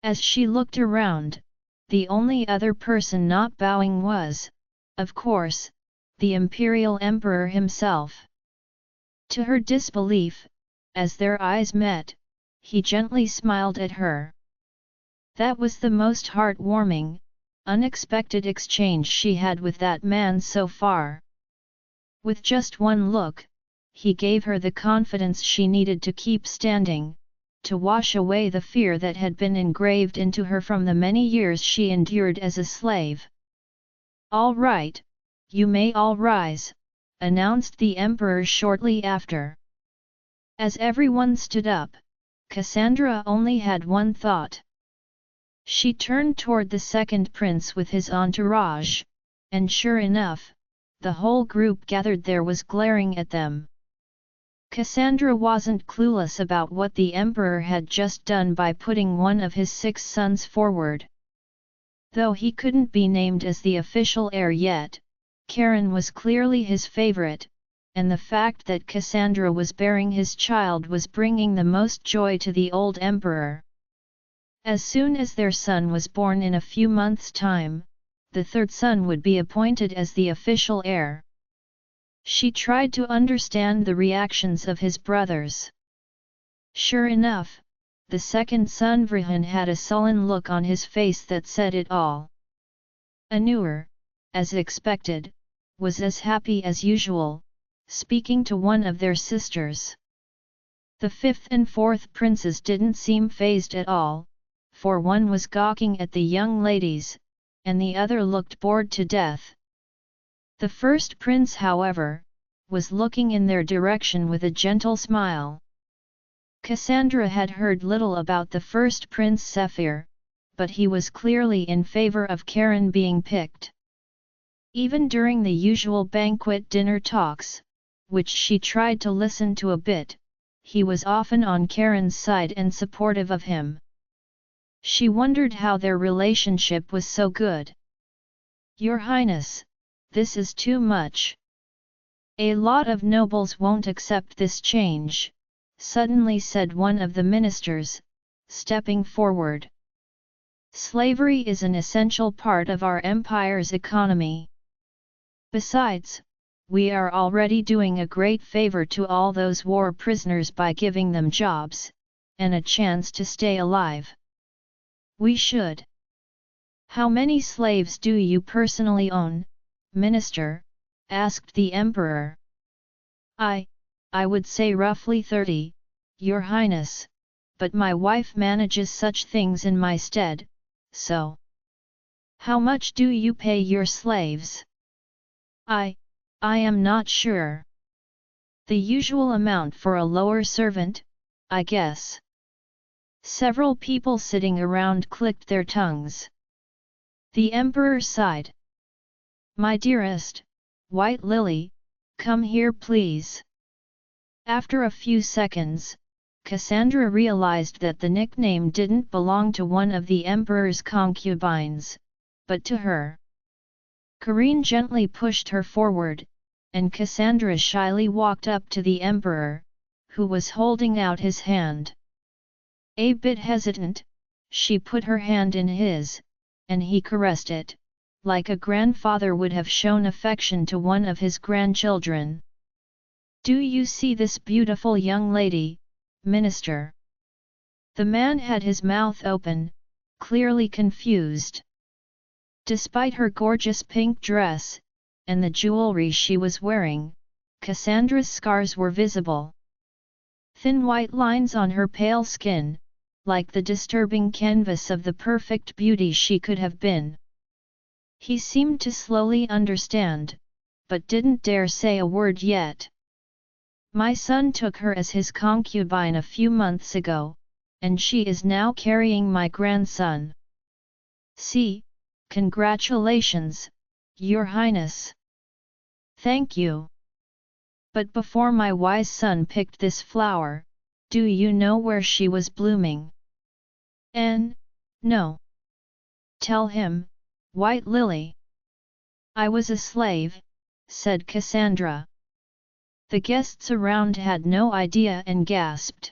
As she looked around, the only other person not bowing was, of course, the Imperial Emperor himself. To her disbelief, as their eyes met, he gently smiled at her. That was the most heartwarming, unexpected exchange she had with that man so far. With just one look, he gave her the confidence she needed to keep standing, to wash away the fear that had been engraved into her from the many years she endured as a slave. "All right, you may all rise," announced the emperor shortly after. As everyone stood up, Cassandra only had one thought. She turned toward the second prince with his entourage, and sure enough, the whole group gathered there was glaring at them. Cassandra wasn't clueless about what the emperor had just done by putting one of his 6 sons forward. Though he couldn't be named as the official heir yet, Charon was clearly his favorite, and the fact that Cassandra was bearing his child was bringing the most joy to the old emperor. As soon as their son was born in a few months' time, the third son would be appointed as the official heir. She tried to understand the reactions of his brothers. Sure enough, the second son Vrihan had a sullen look on his face that said it all. Anur, as expected, was as happy as usual, speaking to one of their sisters. The fifth and fourth princes didn't seem fazed at all, for one was gawking at the young ladies, and the other looked bored to death. The first prince, however, was looking in their direction with a gentle smile. Cassandra had heard little about the first prince Zephyr, but he was clearly in favor of Karen being picked. Even during the usual banquet dinner talks, which she tried to listen to a bit, he was often on Karen's side and supportive of him. She wondered how their relationship was so good. "Your Highness, this is too much. A lot of nobles won't accept this change," suddenly said one of the ministers, stepping forward. "Slavery is an essential part of our empire's economy. Besides, we are already doing a great favor to all those war prisoners by giving them jobs, and a chance to stay alive. We should." "How many slaves do you personally own, Minister?" asked the Emperor. I would say roughly 30, Your Highness, but my wife manages such things in my stead, so." "How much do you pay your slaves?" I am not sure. The usual amount for a lower servant, I guess." Several people sitting around clicked their tongues. The Emperor sighed. "My dearest, White Lily, come here please." After a few seconds, Cassandra realized that the nickname didn't belong to one of the Emperor's concubines, but to her. Karine gently pushed her forward, and Cassandra shyly walked up to the Emperor, who was holding out his hand. A bit hesitant, she put her hand in his, and he caressed it, like a grandfather would have shown affection to one of his grandchildren. "Do you see this beautiful young lady, Minister?" The man had his mouth open, clearly confused. Despite her gorgeous pink dress, and the jewelry she was wearing, Cassandra's scars were visible. Thin white lines on her pale skin, like the disturbing canvas of the perfect beauty she could have been. He seemed to slowly understand, but didn't dare say a word yet. "My son took her as his concubine a few months ago, and she is now carrying my grandson." "See, congratulations, Your Highness." "Thank you. But before my wise son picked this flower, do you know where she was blooming?" No. "Tell him, White Lily." "I was a slave," said Cassandra. The guests around had no idea and gasped.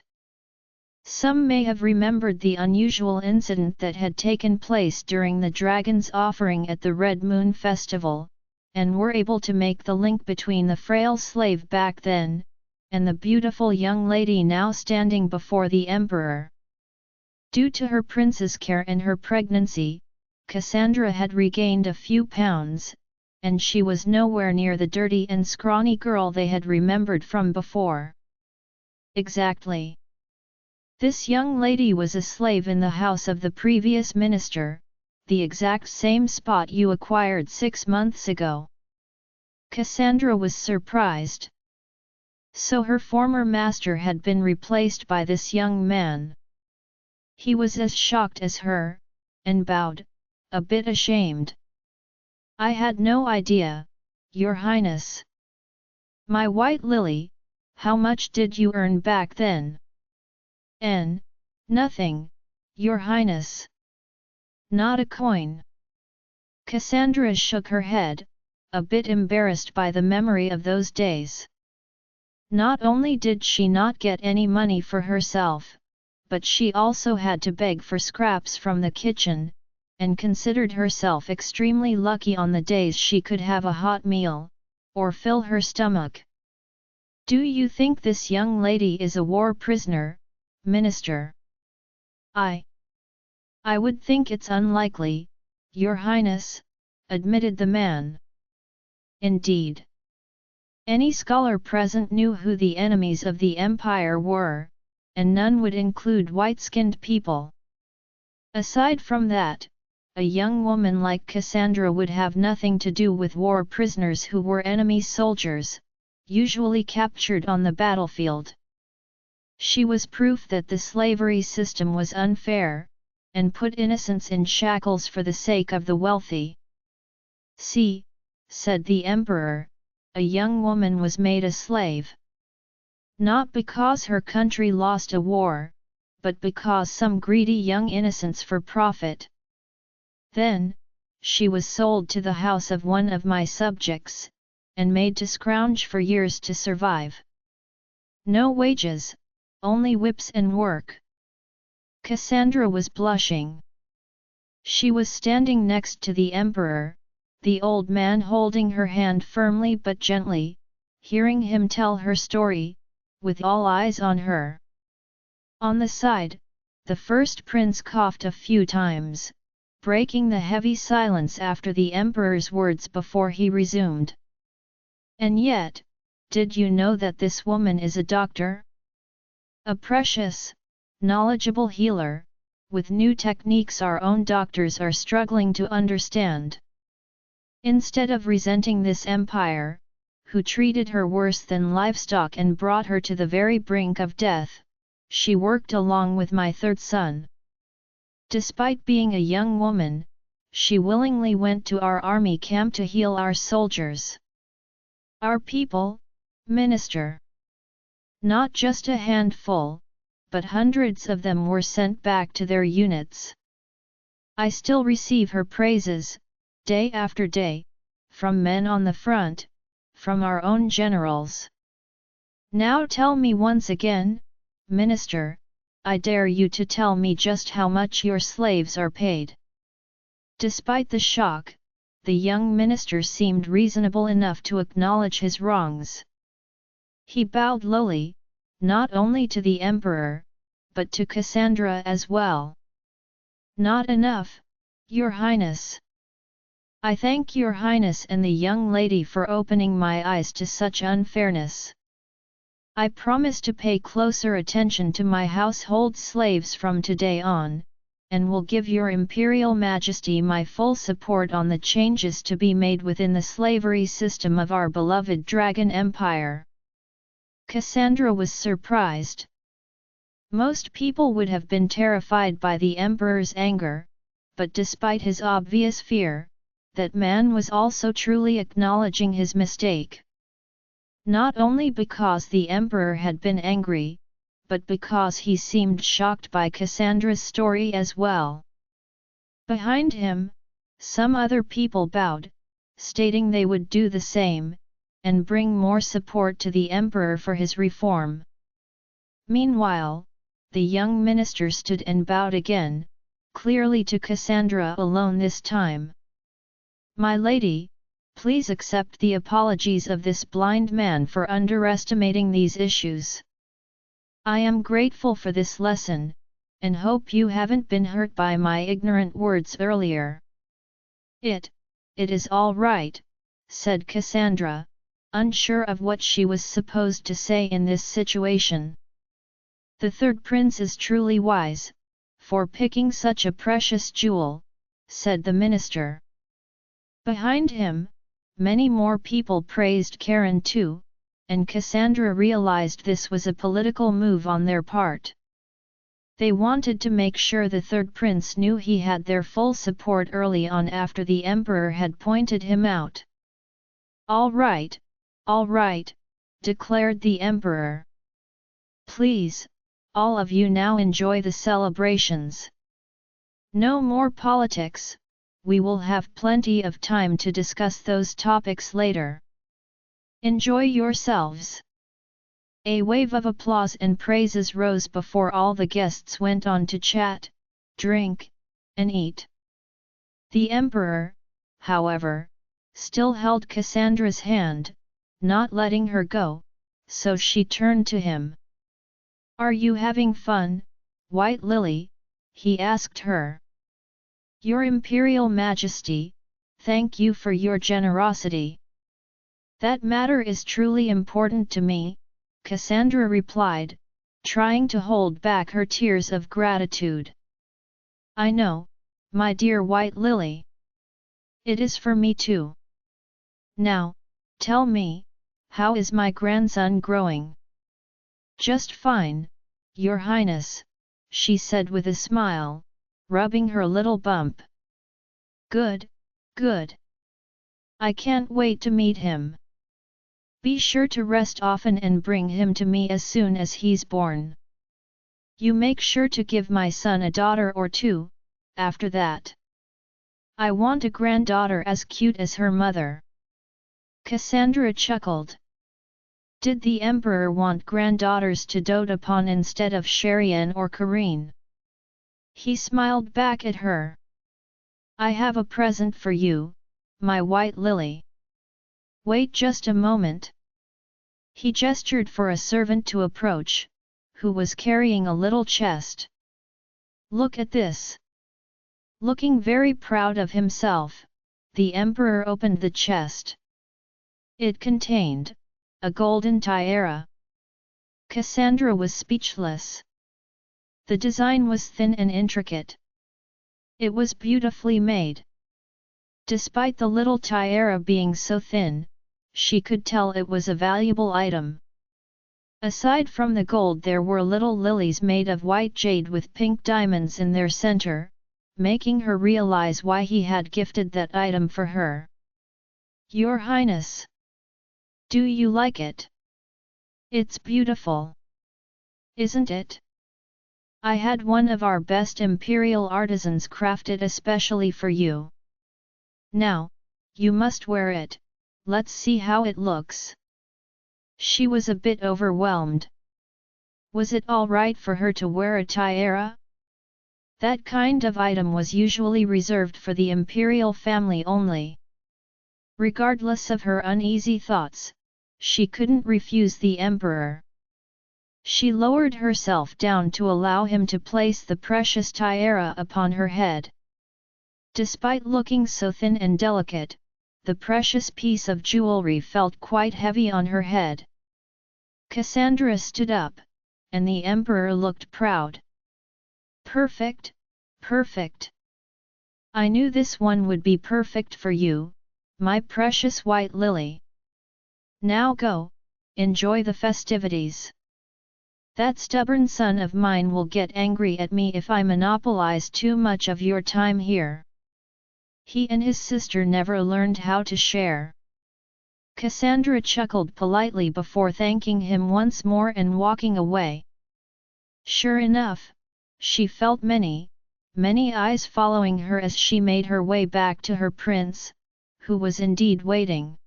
Some may have remembered the unusual incident that had taken place during the dragon's offering at the Red Moon Festival, and were able to make the link between the frail slave back then, and the beautiful young lady now standing before the Emperor. Due to her prince's care and her pregnancy, Cassandra had regained a few pounds, and she was nowhere near the dirty and scrawny girl they had remembered from before. Exactly. This young lady was a slave in the house of the previous minister, the exact same spot you acquired 6 months ago. Cassandra was surprised. So her former master had been replaced by this young man. He was as shocked as her, and bowed, a bit ashamed. "I had no idea, Your Highness." "My White Lily, how much did you earn back then?" Nothing, Your Highness." "Not a coin?" Cassandra shook her head, a bit embarrassed by the memory of those days. Not only did she not get any money for herself, but she also had to beg for scraps from the kitchen, and considered herself extremely lucky on the days she could have a hot meal, or fill her stomach. "Do you think this young lady is a war prisoner, Minister?" I would think it's unlikely, Your Highness, admitted the man. Indeed. Any scholar present knew who the enemies of the empire were, and none would include white-skinned people. Aside from that, a young woman like Cassandra would have nothing to do with war prisoners who were enemy soldiers, usually captured on the battlefield. She was proof that the slavery system was unfair, and put innocents in shackles for the sake of the wealthy. See, said the emperor, a young woman was made a slave. Not because her country lost a war, but because some greedy young innocents for profit. Then, she was sold to the house of one of my subjects, and made to scrounge for years to survive. No wages, only whips and work. Cassandra was blushing. She was standing next to the emperor, the old man holding her hand firmly but gently, hearing him tell her story, with all eyes on her. On the side, the first prince coughed a few times, breaking the heavy silence after the emperor's words before he resumed. And yet, did you know that this woman is a doctor? A precious, knowledgeable healer, with new techniques our own doctors are struggling to understand. Instead of resenting this empire, who treated her worse than livestock and brought her to the very brink of death, she worked along with my third son. Despite being a young woman, she willingly went to our army camp to heal our soldiers. Our people, minister. Not just a handful, but hundreds of them were sent back to their units. I still receive her praises, day after day, from men on the front, from our own generals. Now tell me once again, Minister, I dare you to tell me just how much your slaves are paid. Despite the shock, the young minister seemed reasonable enough to acknowledge his wrongs. He bowed lowly, not only to the emperor, but to Cassandra as well. Not enough, Your Highness. I thank Your Highness and the young lady for opening my eyes to such unfairness. I promise to pay closer attention to my household slaves from today on, and will give Your Imperial Majesty my full support on the changes to be made within the slavery system of our beloved Dragon Empire. Cassandra was surprised. Most people would have been terrified by the emperor's anger, but despite his obvious fear, that man was also truly acknowledging his mistake. Not only because the emperor had been angry, but because he seemed shocked by Cassandra's story as well. Behind him, some other people bowed, stating they would do the same, and bring more support to the emperor for his reform. Meanwhile, the young minister stood and bowed again, clearly to Cassandra alone this time. My lady, please accept the apologies of this blind man for underestimating these issues. I am grateful for this lesson, and hope you haven't been hurt by my ignorant words earlier. It is all right, said Cassandra, unsure of what she was supposed to say in this situation. The third prince is truly wise, for picking such a precious jewel, said the minister. Behind him, many more people praised Karen too, and Cassandra realized this was a political move on their part. They wanted to make sure the third prince knew he had their full support early on after the emperor had pointed him out. All right, declared the emperor. Please, all of you now enjoy the celebrations. No more politics. We will have plenty of time to discuss those topics later. Enjoy yourselves. A wave of applause and praises rose before all the guests went on to chat, drink, and eat. The emperor, however, still held Cassandra's hand, not letting her go, so she turned to him. Are you having fun, White Lily? he asked her. Your Imperial Majesty, thank you for your generosity. That matter is truly important to me, Cassandra replied, trying to hold back her tears of gratitude. I know, my dear White Lily. It is for me too. Now, tell me, how is my grandson growing? Just fine, Your Highness, she said with a smile, rubbing her little bump. Good, good. I can't wait to meet him. Be sure to rest often and bring him to me as soon as he's born. You make sure to give my son a daughter or two, after that. I want a granddaughter as cute as her mother. Cassandra chuckled. Did the Emperor want granddaughters to dote upon instead of Sherian or Kareen? He smiled back at her. I have a present for you, my White Lily. Wait just a moment. He gestured for a servant to approach, who was carrying a little chest. Look at this. Looking very proud of himself, the Emperor opened the chest. It contained a golden tiara. Cassandra was speechless. The design was thin and intricate. It was beautifully made. Despite the little tiara being so thin, she could tell it was a valuable item. Aside from the gold, there were little lilies made of white jade with pink diamonds in their center, making her realize why he had gifted that item for her. Your Highness! Do you like it? It's beautiful. Isn't it? I had one of our best Imperial artisans craft it especially for you. Now, you must wear it, let's see how it looks. She was a bit overwhelmed. Was it all right for her to wear a tiara? That kind of item was usually reserved for the Imperial family only. Regardless of her uneasy thoughts, she couldn't refuse the Emperor. She lowered herself down to allow him to place the precious tiara upon her head. Despite looking so thin and delicate, the precious piece of jewelry felt quite heavy on her head. Cassandra stood up, and the Emperor looked proud. Perfect, perfect. I knew this one would be perfect for you, my precious White Lily. Now go, enjoy the festivities. That stubborn son of mine will get angry at me if I monopolize too much of your time here. He and his sister never learned how to share. Cassandra chuckled politely before thanking him once more and walking away. Sure enough, she felt many eyes following her as she made her way back to her prince, who was indeed waiting.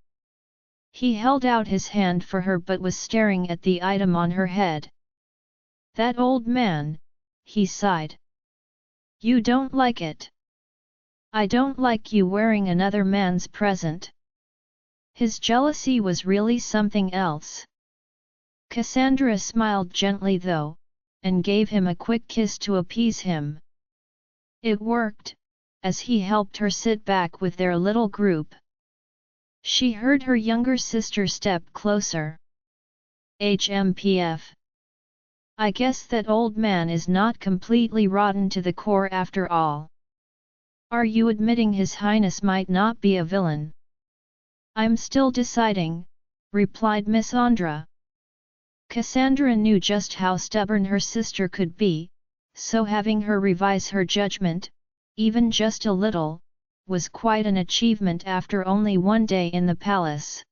He held out his hand for her but was staring at the item on her head. That old man, he sighed. You don't like it? I don't like you wearing another man's present. His jealousy was really something else. Cassandra smiled gently though, and gave him a quick kiss to appease him. It worked, as he helped her sit back with their little group. She heard her younger sister step closer. HMPF. I guess that old man is not completely rotten to the core after all. Are you admitting His Highness might not be a villain? I'm still deciding, replied Miss Andra. Cassandra knew just how stubborn her sister could be, so having her revise her judgment, even just a little, was quite an achievement after only one day in the palace.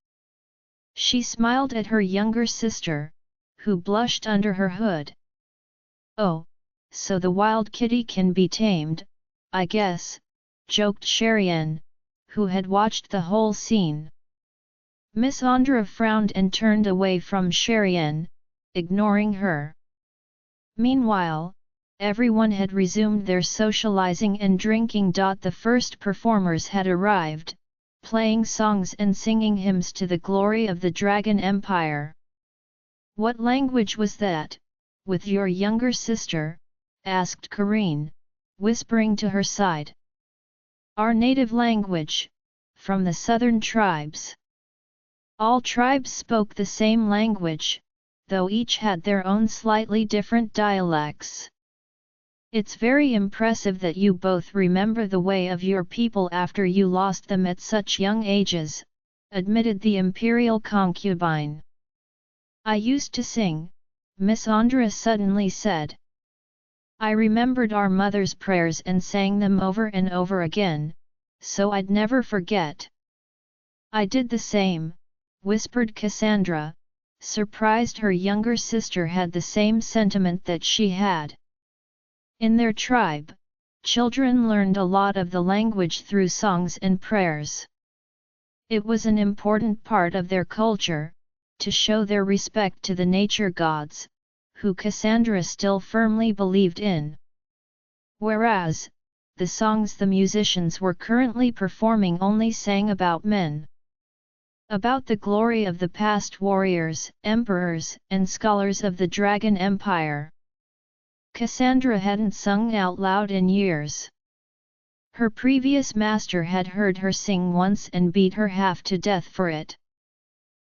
She smiled at her younger sister, who blushed under her hood. Oh, so the wild kitty can be tamed, I guess, joked Sherian, who had watched the whole scene. Miss Andra frowned and turned away from Sherian, ignoring her. Meanwhile, everyone had resumed their socializing and drinking. The first performers had arrived, playing songs and singing hymns to the glory of the Dragon Empire. What language was that, with your younger sister? Asked Kareen, whispering to her side. Our native language, from the southern tribes. All tribes spoke the same language, though each had their own slightly different dialects. It's very impressive that you both remember the way of your people after you lost them at such young ages, admitted the Imperial concubine. I used to sing, Miss Andra suddenly said. I remembered our mother's prayers and sang them over and over again, so I'd never forget. I did the same, whispered Cassandra, surprised her younger sister had the same sentiment that she had. In their tribe, children learned a lot of the language through songs and prayers. It was an important part of their culture, to show their respect to the nature gods, who Cassandra still firmly believed in. Whereas, the songs the musicians were currently performing only sang about men. About the glory of the past warriors, emperors, and scholars of the Dragon Empire. Cassandra hadn't sung out loud in years. Her previous master had heard her sing once and beat her half to death for it.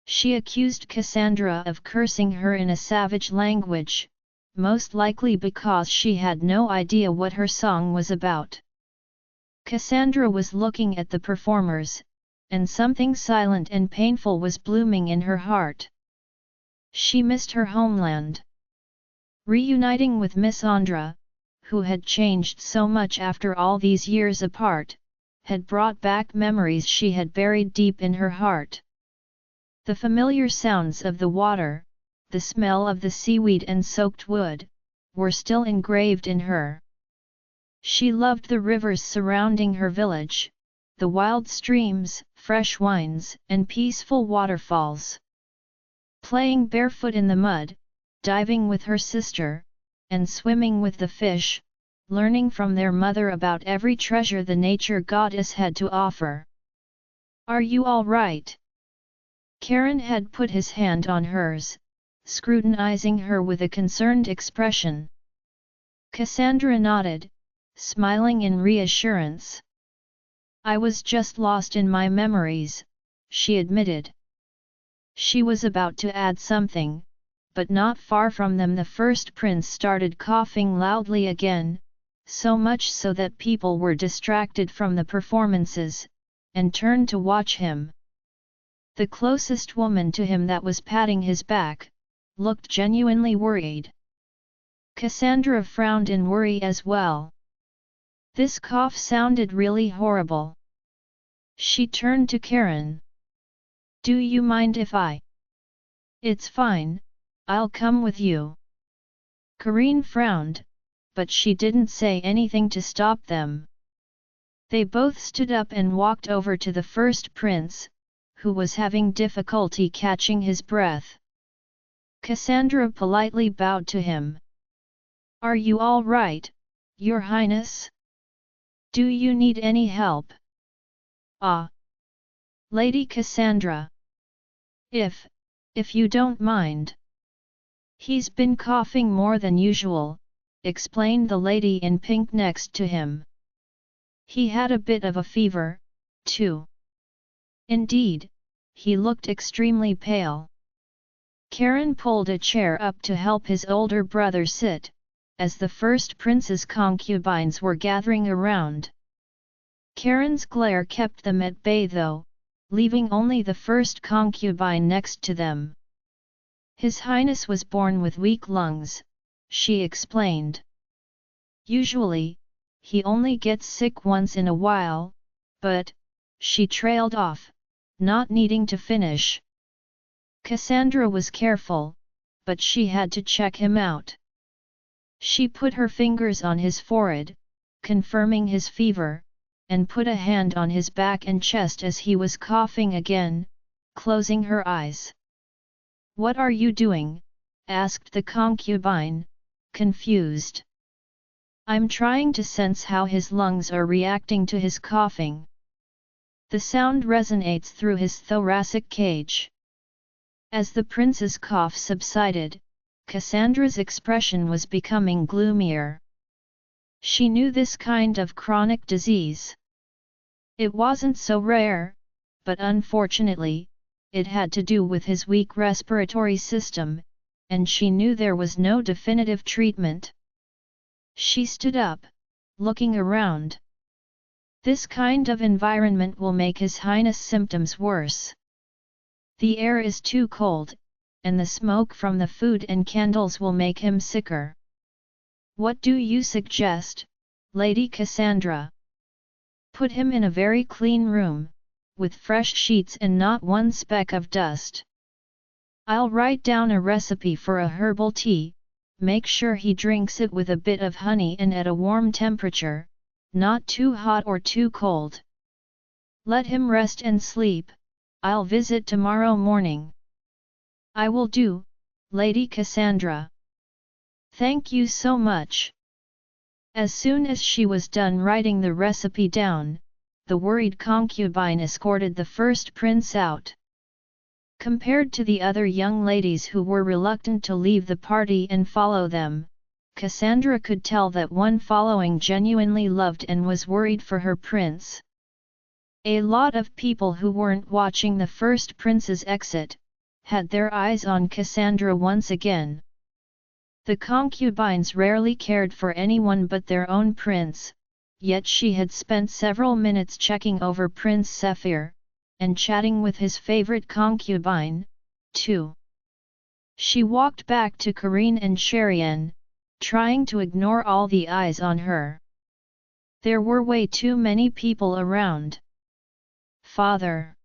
She accused Cassandra of cursing her in a savage language, most likely because she had no idea what her song was about. Cassandra was looking at the performers, and something silent and painful was blooming in her heart. She missed her homeland. Reuniting with Miss Andra, who had changed so much after all these years apart, had brought back memories she had buried deep in her heart. The familiar sounds of the water, the smell of the seaweed and soaked wood, were still engraved in her. She loved the rivers surrounding her village, the wild streams, fresh wines, and peaceful waterfalls. Playing barefoot in the mud, diving with her sister, and swimming with the fish, learning from their mother about every treasure the nature goddess had to offer. Are you all right? Karen had put his hand on hers, scrutinizing her with a concerned expression. Cassandra nodded, smiling in reassurance. I was just lost in my memories, she admitted. She was about to add something, but not far from them the first prince started coughing loudly again, so much so that people were distracted from the performances, and turned to watch him. The closest woman to him that was patting his back, looked genuinely worried. Cassandra frowned in worry as well. This cough sounded really horrible. She turned to Karen. Do you mind if I? It's fine, I'll come with you. Karen frowned, but she didn't say anything to stop them. They both stood up and walked over to the first prince, who was having difficulty catching his breath. Cassandra politely bowed to him. Are you all right, Your Highness? Do you need any help? Ah! Lady Cassandra. If you don't mind. He's been coughing more than usual, explained the lady in pink next to him. He had a bit of a fever, too. Indeed, he looked extremely pale. Karen pulled a chair up to help his older brother sit, as the first prince's concubines were gathering around. Karen's glare kept them at bay though, leaving only the first concubine next to them. His Highness was born with weak lungs, she explained. Usually, he only gets sick once in a while, but, she trailed off, not needing to finish. Cassandra was careful, but she had to check him out. She put her fingers on his forehead, confirming his fever, and put a hand on his back and chest as he was coughing again, closing her eyes. What are you doing? Asked the concubine, confused. I'm trying to sense how his lungs are reacting to his coughing. The sound resonates through his thoracic cage. As the prince's cough subsided, Cassandra's expression was becoming gloomier. She knew this kind of chronic disease. It wasn't so rare, but unfortunately, it had to do with his weak respiratory system, and she knew there was no definitive treatment. She stood up, looking around. This kind of environment will make His Highness' symptoms worse. The air is too cold, and the smoke from the food and candles will make him sicker. What do you suggest, Lady Cassandra? Put him in a very clean room, with fresh sheets and not one speck of dust. I'll write down a recipe for a herbal tea, make sure he drinks it with a bit of honey and at a warm temperature, not too hot or too cold. Let him rest and sleep, I'll visit tomorrow morning. I will do, Lady Cassandra. Thank you so much. As soon as she was done writing the recipe down, the worried concubine escorted the first prince out. Compared to the other young ladies who were reluctant to leave the party and follow them, Cassandra could tell that one following genuinely loved and was worried for her prince. A lot of people who weren't watching the first prince's exit, had their eyes on Cassandra once again. The concubines rarely cared for anyone but their own prince, yet she had spent several minutes checking over Prince Sephir, and chatting with his favorite concubine, too. She walked back to Karine and Sherian, trying to ignore all the eyes on her. There were way too many people around. Father!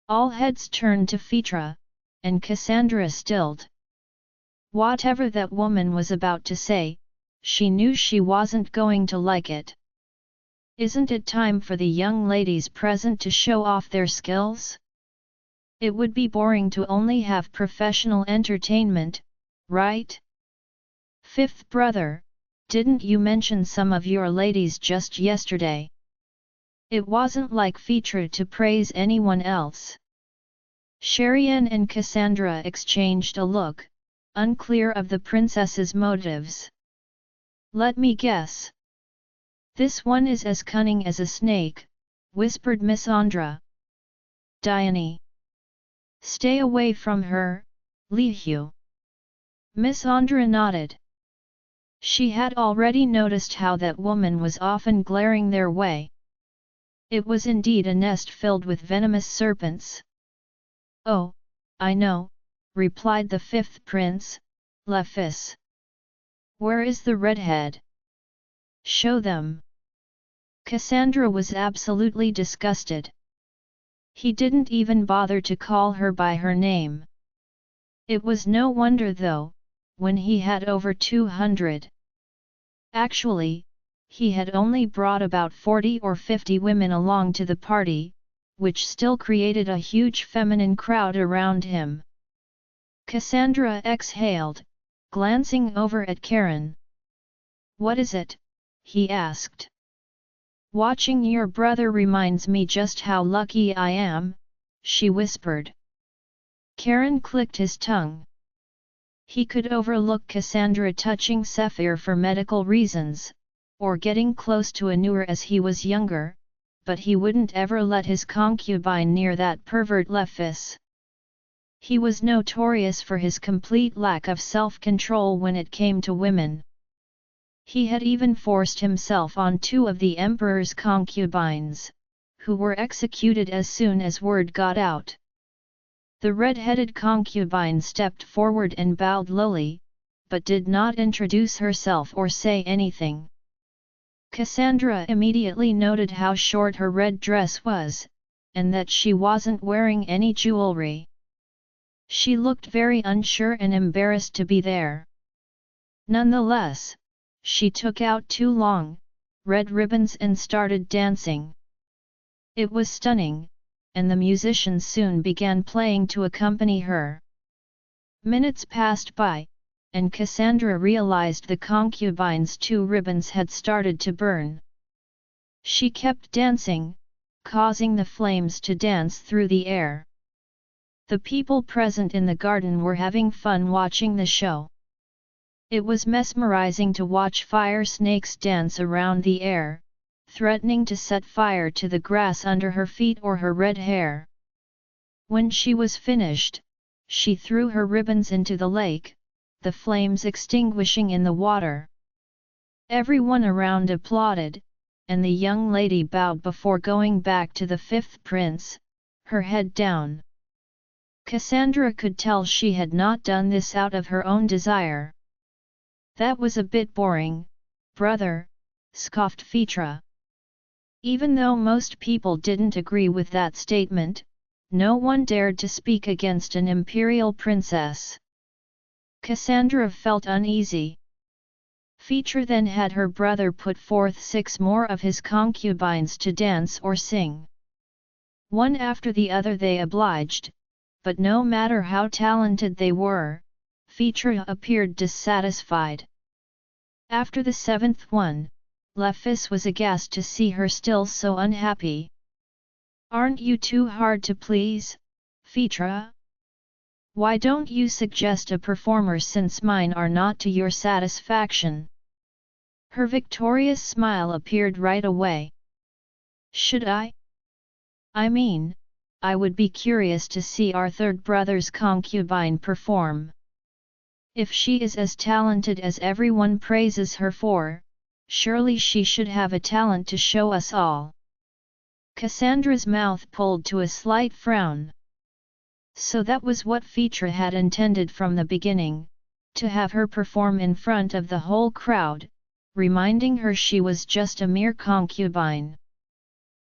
All heads turned to Phaedra, and Cassandra stilled. Whatever that woman was about to say, she knew she wasn't going to like it. Isn't it time for the young ladies present to show off their skills? It would be boring to only have professional entertainment, right? Fifth brother, didn't you mention some of your ladies just yesterday? It wasn't like Phaedra to praise anyone else. Sherian and Cassandra exchanged a look, unclear of the princess's motives. Let me guess. This one is as cunning as a snake, whispered Miss Andra. Dione. Stay away from her, Lihu. Miss Andra nodded. She had already noticed how that woman was often glaring their way. It was indeed a nest filled with venomous serpents. Oh, I know, replied the fifth prince, Lephis. Where is the redhead? Show them. Cassandra was absolutely disgusted. He didn't even bother to call her by her name. It was no wonder though, when he had over 200. Actually, he had only brought about 40 or 50 women along to the party, which still created a huge feminine crowd around him. Cassandra exhaled, glancing over at Karen. What is it? He asked. Watching your brother reminds me just how lucky I am, she whispered. Karen clicked his tongue. He could overlook Cassandra touching Sephir for medical reasons, or getting close to Anur as he was younger, but he wouldn't ever let his concubine near that pervert Lephis. He was notorious for his complete lack of self-control when it came to women. He had even forced himself on 2 of the emperor's concubines, who were executed as soon as word got out. The red-headed concubine stepped forward and bowed lowly, but did not introduce herself or say anything. Cassandra immediately noted how short her red dress was, and that she wasn't wearing any jewelry. She looked very unsure and embarrassed to be there. Nonetheless, she took out 2 long, red ribbons and started dancing. It was stunning, and the musicians soon began playing to accompany her. Minutes passed by, and Cassandra realized the concubine's 2 ribbons had started to burn. She kept dancing, causing the flames to dance through the air. The people present in the garden were having fun watching the show. It was mesmerizing to watch fire snakes dance around the air, threatening to set fire to the grass under her feet or her red hair. When she was finished, she threw her ribbons into the lake, the flames extinguishing in the water. Everyone around applauded, and the young lady bowed before going back to the fifth prince, her head down. Cassandra could tell she had not done this out of her own desire. That was a bit boring, brother, scoffed Phaedra. Even though most people didn't agree with that statement, no one dared to speak against an imperial princess. Cassandra felt uneasy. Phaedra then had her brother put forth 6 more of his concubines to dance or sing. One after the other they obliged, but no matter how talented they were, Phaedra appeared dissatisfied. After the 7th one, Lephis was aghast to see her still so unhappy. "Aren't you too hard to please, Phaedra? Why don't you suggest a performer since mine are not to your satisfaction?" Her victorious smile appeared right away. "Should I? I mean, I would be curious to see our third brother's concubine perform. If she is as talented as everyone praises her for, surely she should have a talent to show us all." Cassandra's mouth pulled to a slight frown. So that was what Phaedra had intended from the beginning, to have her perform in front of the whole crowd, reminding her she was just a mere concubine.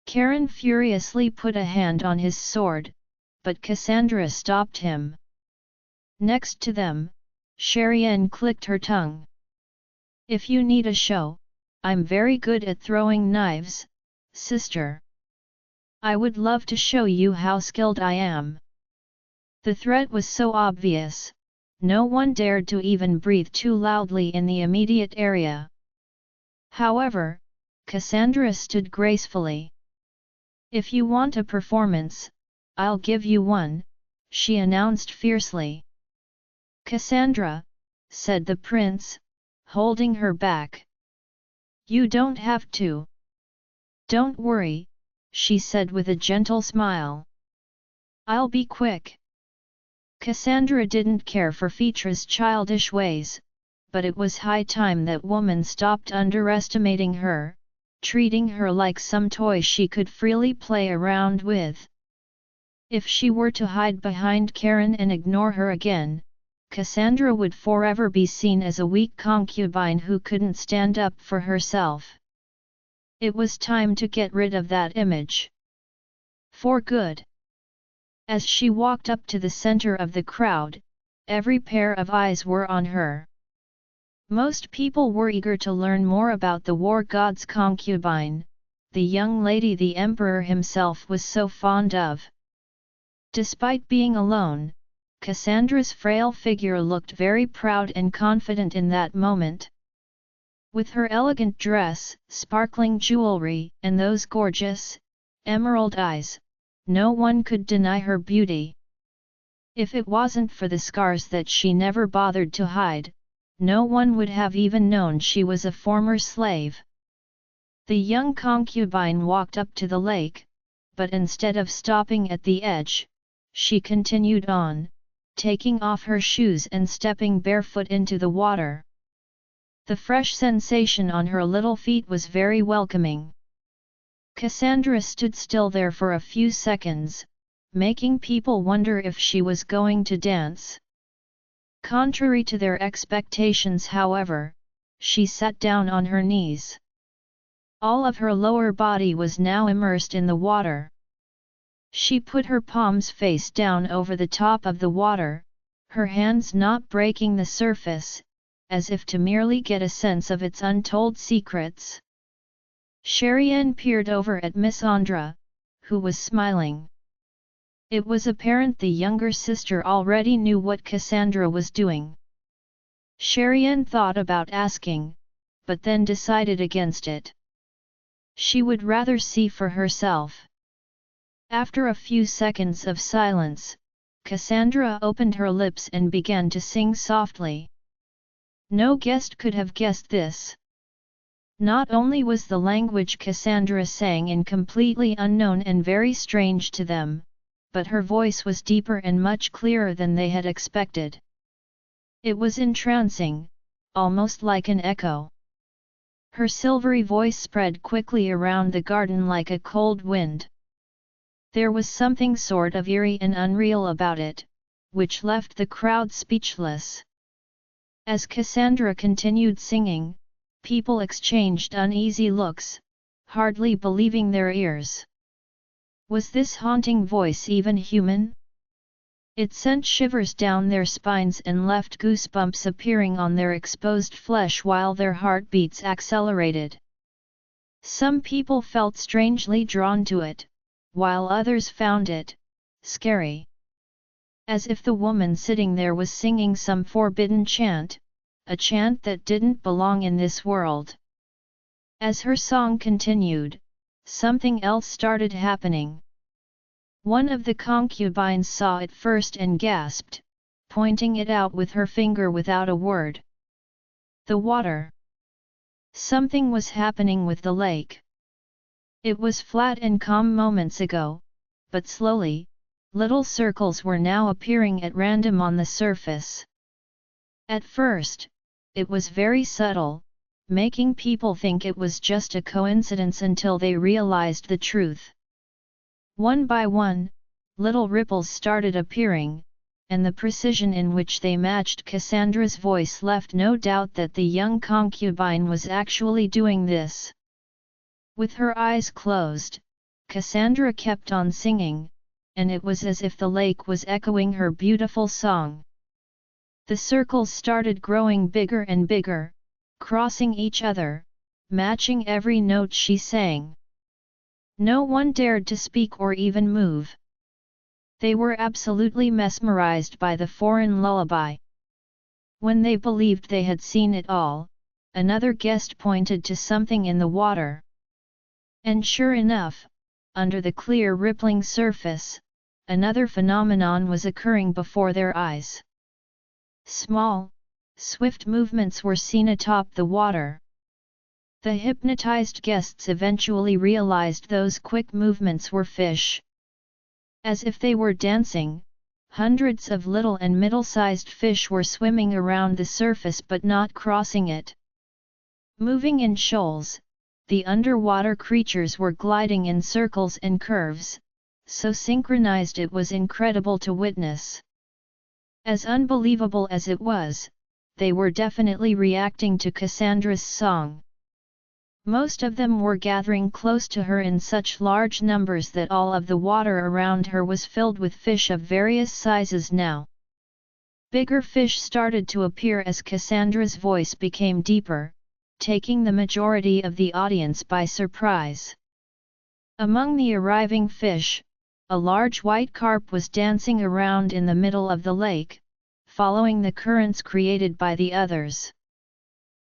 Karen furiously put a hand on his sword, but Cassandra stopped him. Next to them, Cherienne clicked her tongue. "If you need a show, I'm very good at throwing knives, sister. I would love to show you how skilled I am." The threat was so obvious, no one dared to even breathe too loudly in the immediate area. However, Cassandra stood gracefully. "If you want a performance, I'll give you one," she announced fiercely. "Cassandra," said the prince, holding her back. "You don't have to. Don't worry," she said with a gentle smile. "I'll be quick." Cassandra didn't care for Phaedra's childish ways, but it was high time that woman stopped underestimating her, treating her like some toy she could freely play around with. If she were to hide behind Karen and ignore her again, Cassandra would forever be seen as a weak concubine who couldn't stand up for herself. It was time to get rid of that image. For good. As she walked up to the center of the crowd, every pair of eyes were on her. Most people were eager to learn more about the war god's concubine, the young lady the emperor himself was so fond of. Despite being alone, Cassandra's frail figure looked very proud and confident in that moment. With her elegant dress, sparkling jewelry, and those gorgeous, emerald eyes, no one could deny her beauty. If it wasn't for the scars that she never bothered to hide, no one would have even known she was a former slave. The young concubine walked up to the lake, but instead of stopping at the edge, she continued on, taking off her shoes and stepping barefoot into the water. The fresh sensation on her little feet was very welcoming. Cassandra stood still there for a few seconds, making people wonder if she was going to dance. Contrary to their expectations, however, she sat down on her knees. All of her lower body was now immersed in the water. She put her palms face down over the top of the water, her hands not breaking the surface, as if to merely get a sense of its untold secrets. Cherienne peered over at Miss Andra, who was smiling. It was apparent the younger sister already knew what Cassandra was doing. Cherienne thought about asking, but then decided against it. She would rather see for herself. After a few seconds of silence, Cassandra opened her lips and began to sing softly. No guest could have guessed this. Not only was the language Cassandra sang in completely unknown and very strange to them, but her voice was deeper and much clearer than they had expected. It was entrancing, almost like an echo. Her silvery voice spread quickly around the garden like a cold wind. There was something sort of eerie and unreal about it, which left the crowd speechless. As Cassandra continued singing, people exchanged uneasy looks, hardly believing their ears. Was this haunting voice even human? It sent shivers down their spines and left goosebumps appearing on their exposed flesh while their heartbeats accelerated. Some people felt strangely drawn to it, while others found it scary. As if the woman sitting there was singing some forbidden chant, a chant that didn't belong in this world. As her song continued, something else started happening. One of the concubines saw it first and gasped, pointing it out with her finger without a word. The water. Something was happening with the lake. It was flat and calm moments ago, but slowly, little circles were now appearing at random on the surface. At first, it was very subtle, making people think it was just a coincidence until they realized the truth. One by one, little ripples started appearing, and the precision in which they matched Cassandra's voice left no doubt that the young concubine was actually doing this. With her eyes closed, Cassandra kept on singing, and it was as if the lake was echoing her beautiful song. The circles started growing bigger and bigger, crossing each other, matching every note she sang. No one dared to speak or even move. They were absolutely mesmerized by the foreign lullaby. When they believed they had seen it all, another guest pointed to something in the water. And sure enough, under the clear rippling surface, another phenomenon was occurring before their eyes. Small, swift movements were seen atop the water. The hypnotized guests eventually realized those quick movements were fish. As if they were dancing, hundreds of little and middle-sized fish were swimming around the surface but not crossing it. Moving in shoals, the underwater creatures were gliding in circles and curves, so synchronized it was incredible to witness. As unbelievable as it was, they were definitely reacting to Cassandra's song. Most of them were gathering close to her in such large numbers that all of the water around her was filled with fish of various sizes now. Bigger fish started to appear as Cassandra's voice became deeper, taking the majority of the audience by surprise. Among the arriving fish, a large white carp was dancing around in the middle of the lake, following the currents created by the others.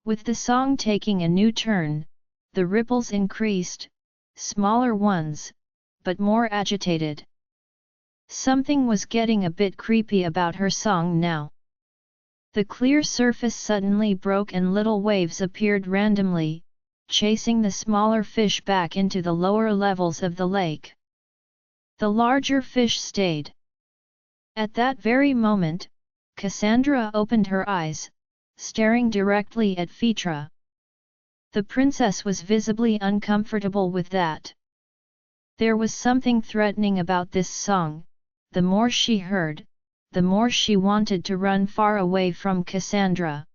With the song taking a new turn, the ripples increased, smaller ones, but more agitated. Something was getting a bit creepy about her song now. The clear surface suddenly broke and little waves appeared randomly, chasing the smaller fish back into the lower levels of the lake. The larger fish stayed. At that very moment, Cassandra opened her eyes, staring directly at Phaedra. The princess was visibly uncomfortable with that. There was something threatening about this song. The more she heard, the more she wanted to run far away from Cassandra.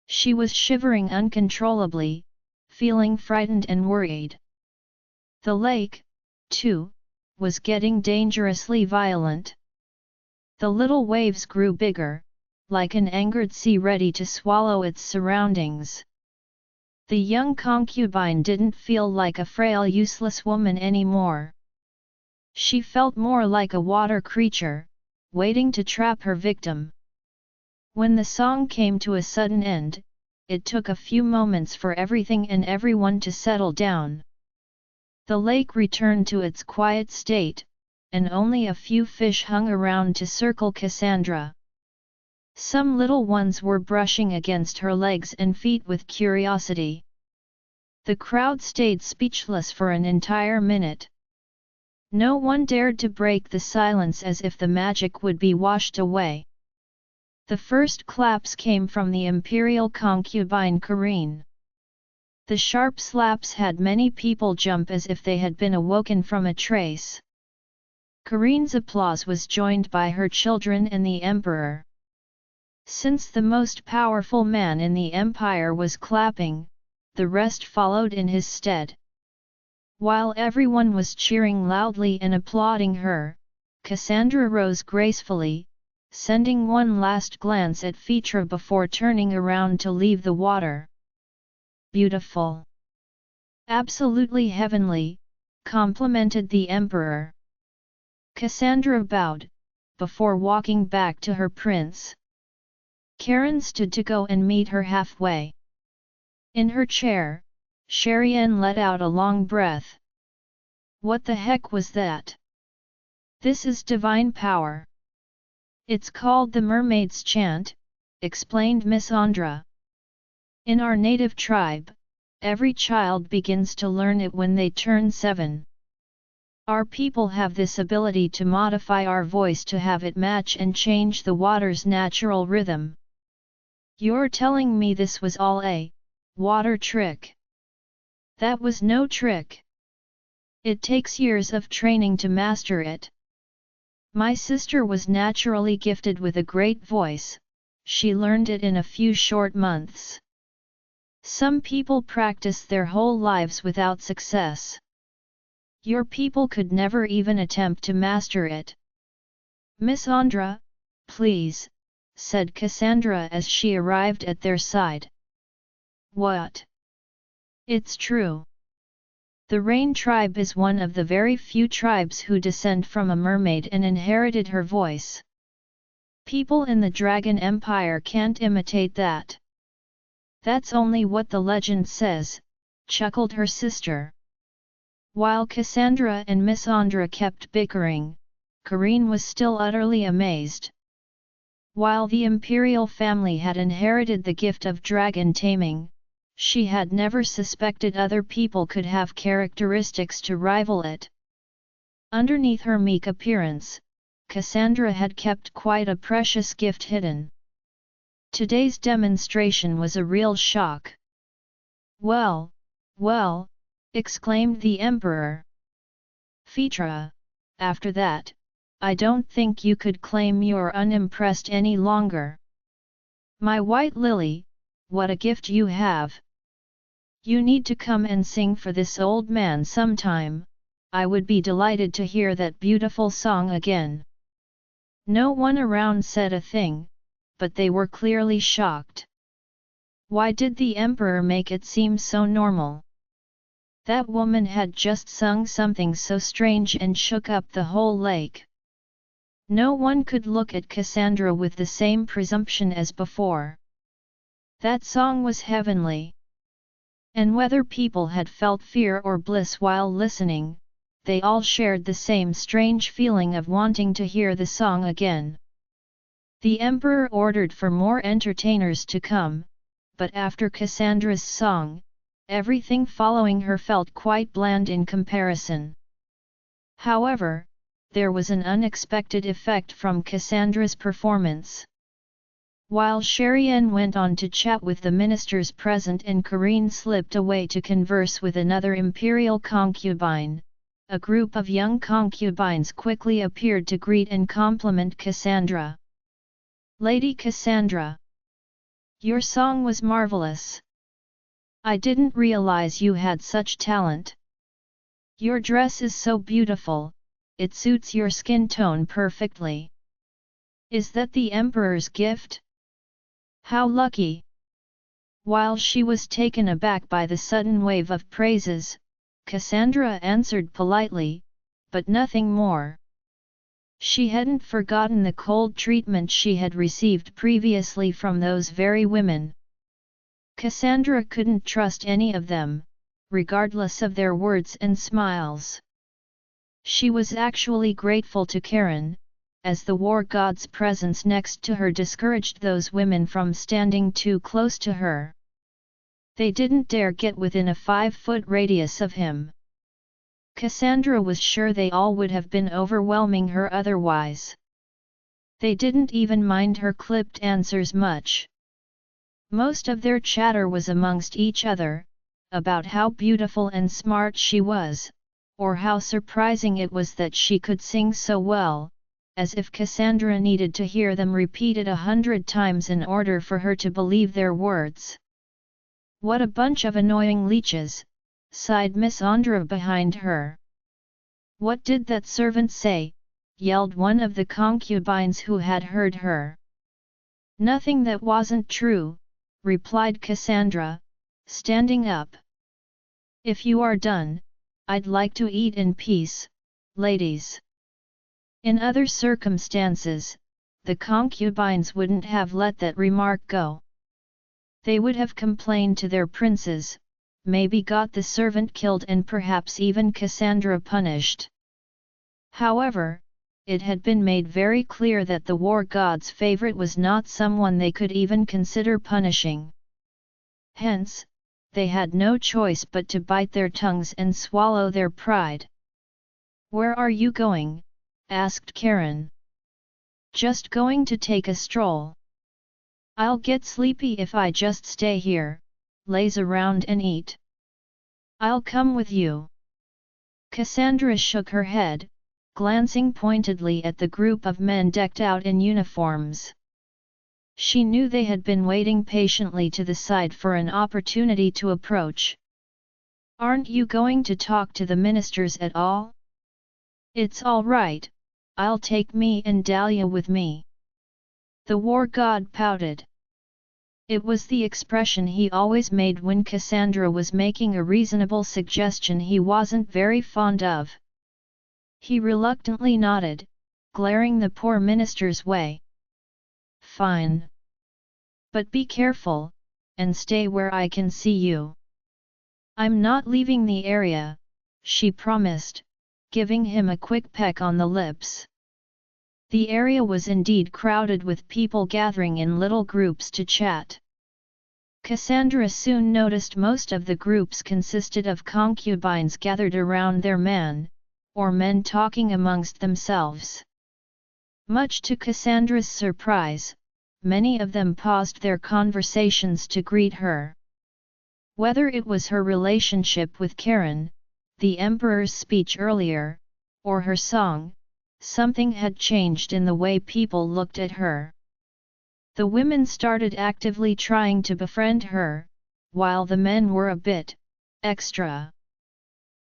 She was shivering uncontrollably, feeling frightened and worried. The lake, too, was getting dangerously violent. The little waves grew bigger, like an angered sea ready to swallow its surroundings. The young concubine didn't feel like a frail useless woman anymore. She felt more like a water creature, waiting to trap her victim. When the song came to a sudden end, it took a few moments for everything and everyone to settle down. The lake returned to its quiet state, and only a few fish hung around to circle Cassandra. Some little ones were brushing against her legs and feet with curiosity. The crowd stayed speechless for an entire minute. No one dared to break the silence as if the magic would be washed away. The first claps came from the Imperial concubine Karine. The sharp slaps had many people jump as if they had been awoken from a trance. Karine's applause was joined by her children and the emperor. Since the most powerful man in the empire was clapping, the rest followed in his stead. While everyone was cheering loudly and applauding her, Cassandra rose gracefully, sending one last glance at Phaedra before turning around to leave the water. "Beautiful! Absolutely heavenly," complimented the emperor. Cassandra bowed, before walking back to her prince. Karen stood to go and meet her halfway. In her chair, Cherienne let out a long breath. "What the heck was that?" "This is divine power. It's called the mermaid's chant," explained Miss Andra. "In our native tribe, every child begins to learn it when they turn 7. Our people have this ability to modify our voice to have it match and change the water's natural rhythm." "You're telling me this was all a water trick?" "That was no trick. It takes years of training to master it. My sister was naturally gifted with a great voice, she learned it in a few short months. Some people practice their whole lives without success. Your people could never even attempt to master it." "Miss Andra, please," said Cassandra as she arrived at their side. "What?" "It's true. The Rain tribe is one of the very few tribes who descend from a mermaid and inherited her voice. People in the Dragon Empire can't imitate that." "That's only what the legend says," chuckled her sister. While Cassandra and Miss Andra kept bickering, Karine was still utterly amazed. While the Imperial family had inherited the gift of dragon taming, she had never suspected other people could have characteristics to rival it. Underneath her meek appearance, Cassandra had kept quite a precious gift hidden. Today's demonstration was a real shock. "Well, well," exclaimed the emperor. "Phaedra, after that, I don't think you could claim you're unimpressed any longer. My white lily, what a gift you have! You need to come and sing for this old man sometime, I would be delighted to hear that beautiful song again." No one around said a thing, but they were clearly shocked. Why did the emperor make it seem so normal? That woman had just sung something so strange and shook up the whole lake. No one could look at Cassandra with the same presumption as before. That song was heavenly. And whether people had felt fear or bliss while listening, they all shared the same strange feeling of wanting to hear the song again. The emperor ordered for more entertainers to come, but after Cassandra's song, everything following her felt quite bland in comparison. However, there was an unexpected effect from Cassandra's performance. While Cherienne went on to chat with the ministers present and Karine slipped away to converse with another imperial concubine, a group of young concubines quickly appeared to greet and compliment Cassandra. "Lady Cassandra, your song was marvelous. I didn't realize you had such talent. Your dress is so beautiful, it suits your skin tone perfectly. Is that the emperor's gift? How lucky!" While she was taken aback by the sudden wave of praises, Cassandra answered politely, but nothing more. She hadn't forgotten the cold treatment she had received previously from those very women. Cassandra couldn't trust any of them, regardless of their words and smiles. She was actually grateful to Karen, as the war god's presence next to her discouraged those women from standing too close to her. They didn't dare get within a 5-foot radius of him. Cassandra was sure they all would have been overwhelming her otherwise. They didn't even mind her clipped answers much. Most of their chatter was amongst each other, about how beautiful and smart she was, or how surprising it was that she could sing so well, as if Cassandra needed to hear them repeated 100 times in order for her to believe their words. "What a bunch of annoying leeches," sighed Miss Andra behind her. "What did that servant say?" yelled one of the concubines who had heard her. "Nothing that wasn't true," replied Cassandra, standing up. "If you are done, I'd like to eat in peace, ladies." In other circumstances, the concubines wouldn't have let that remark go. They would have complained to their princes, maybe got the servant killed and perhaps even Cassandra punished. However, it had been made very clear that the war god's favorite was not someone they could even consider punishing. Hence, they had no choice but to bite their tongues and swallow their pride. "Where are you going?" asked Karen. "Just going to take a stroll. I'll get sleepy if I just stay here, laze around and eat." "I'll come with you." Cassandra shook her head, glancing pointedly at the group of men decked out in uniforms. She knew they had been waiting patiently to the side for an opportunity to approach. "Aren't you going to talk to the ministers at all?" "It's all right, I'll take me and Dahlia with me." The war god pouted. It was the expression he always made when Cassandra was making a reasonable suggestion he wasn't very fond of. He reluctantly nodded, glaring the poor minister's way. "Fine. But be careful, and stay where I can see you." "I'm not leaving the area," she promised, giving him a quick peck on the lips. The area was indeed crowded with people gathering in little groups to chat. Cassandra soon noticed most of the groups consisted of concubines gathered around their man, or men talking amongst themselves. Much to Cassandra's surprise, many of them paused their conversations to greet her. Whether it was her relationship with Karen, the emperor's speech earlier, or her song, something had changed in the way people looked at her. The women started actively trying to befriend her, while the men were a bit extra.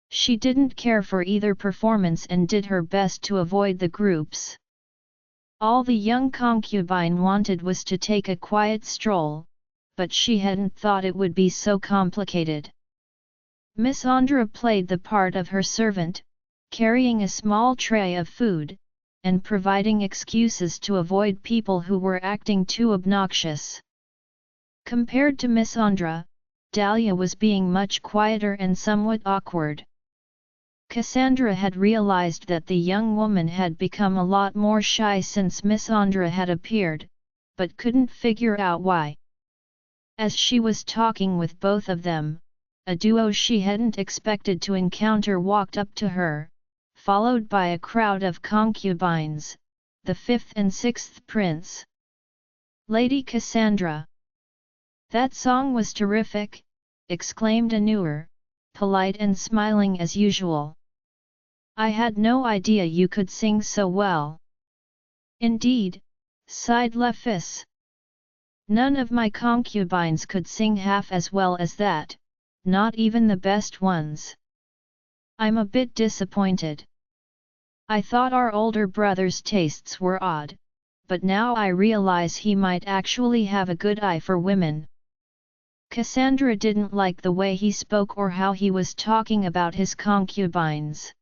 She didn't care for either performance and did her best to avoid the groups. All the young concubine wanted was to take a quiet stroll, but she hadn't thought it would be so complicated. Miss Andra played the part of her servant, carrying a small tray of food, and providing excuses to avoid people who were acting too obnoxious. Compared to Miss Andra, Dahlia was being much quieter and somewhat awkward. Cassandra had realized that the young woman had become a lot more shy since Miss Andra had appeared, but couldn't figure out why. As she was talking with both of them, a duo she hadn't expected to encounter walked up to her, followed by a crowd of concubines, the 5th and 6th prince. "Lady Cassandra! That song was terrific," exclaimed a newer, polite and smiling as usual. "I had no idea you could sing so well." "Indeed," sighed Lephis. "None of my concubines could sing half as well as that, not even the best ones. I'm a bit disappointed. I thought our older brother's tastes were odd, but now I realize he might actually have a good eye for women." Cassandra didn't like the way he spoke or how he was talking about his concubines.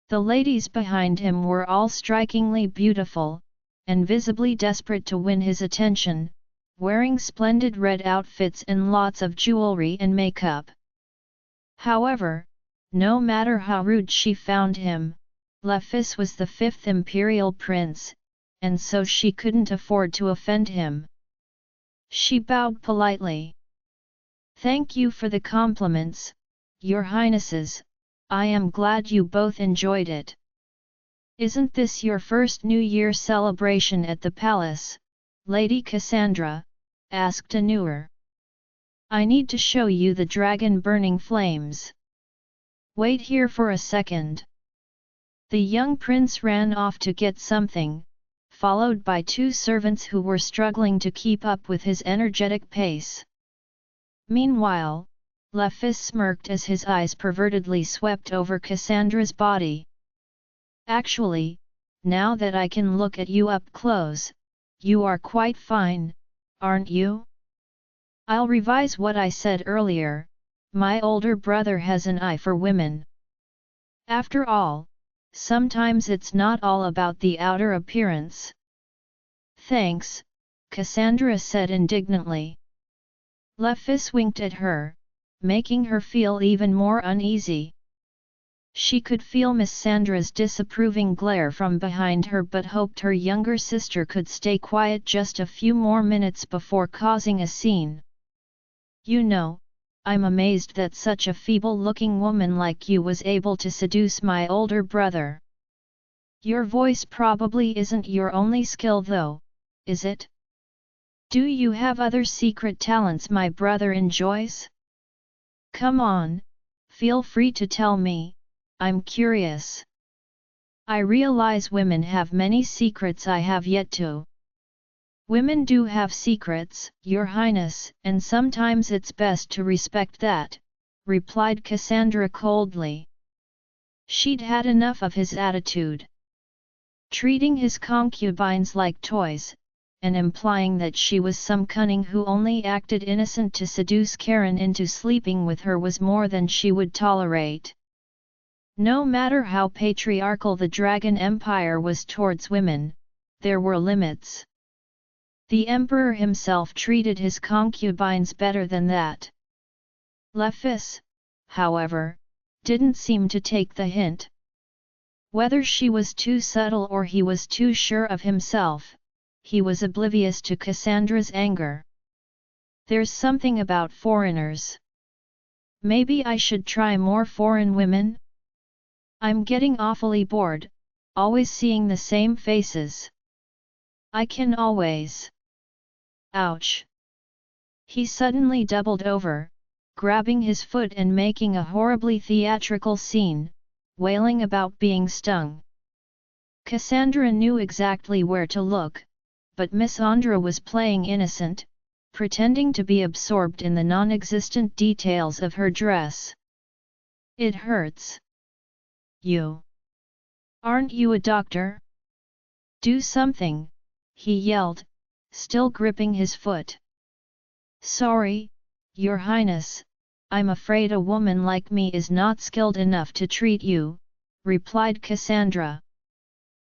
The ladies behind him were all strikingly beautiful, and visibly desperate to win his attention, wearing splendid red outfits and lots of jewelry and makeup. However, no matter how rude she found him, Lephis was the fifth imperial prince, and so she couldn't afford to offend him. She bowed politely. "Thank you for the compliments, Your Highnesses, I am glad you both enjoyed it. Isn't this your first New Year celebration at the palace, Lady Cassandra?" asked Andra. "I need to show you the dragon burning flames. Wait here for a second." The young prince ran off to get something, followed by two servants who were struggling to keep up with his energetic pace. Meanwhile, Lephis smirked as his eyes pervertedly swept over Cassandra's body. "Actually, now that I can look at you up close, you are quite fine, aren't you? I'll revise what I said earlier, my older brother has an eye for women. After all, sometimes it's not all about the outer appearance." "Thanks," Cassandra said indignantly. Lephis winked at her, making her feel even more uneasy. She could feel Miss Sandra's disapproving glare from behind her but hoped her younger sister could stay quiet just a few more minutes before causing a scene. "You know, I'm amazed that such a feeble-looking woman like you was able to seduce my older brother. Your voice probably isn't your only skill though, is it? Do you have other secret talents my brother enjoys? Come on, feel free to tell me, I'm curious. I realize women have many secrets I have yet to." "Women do have secrets, Your Highness, and sometimes it's best to respect that," replied Cassandra coldly. She'd had enough of his attitude. Treating his concubines like toys, and implying that she was some cunning who only acted innocent to seduce Karen into sleeping with her was more than she would tolerate. No matter how patriarchal the Dragon Empire was towards women, there were limits. The Emperor himself treated his concubines better than that. Lephis, however, didn't seem to take the hint. Whether she was too subtle or he was too sure of himself, he was oblivious to Cassandra's anger. "There's something about foreigners. Maybe I should try more foreign women? I'm getting awfully bored, always seeing the same faces. I can always..." Ouch! He suddenly doubled over, grabbing his foot and making a horribly theatrical scene, wailing about being stung. Cassandra knew exactly where to look, but Miss Andra was playing innocent, pretending to be absorbed in the non-existent details of her dress. "It hurts. You. Aren't you a doctor? Do something," he yelled, still gripping his foot. "Sorry, Your Highness, I'm afraid a woman like me is not skilled enough to treat you," replied Cassandra.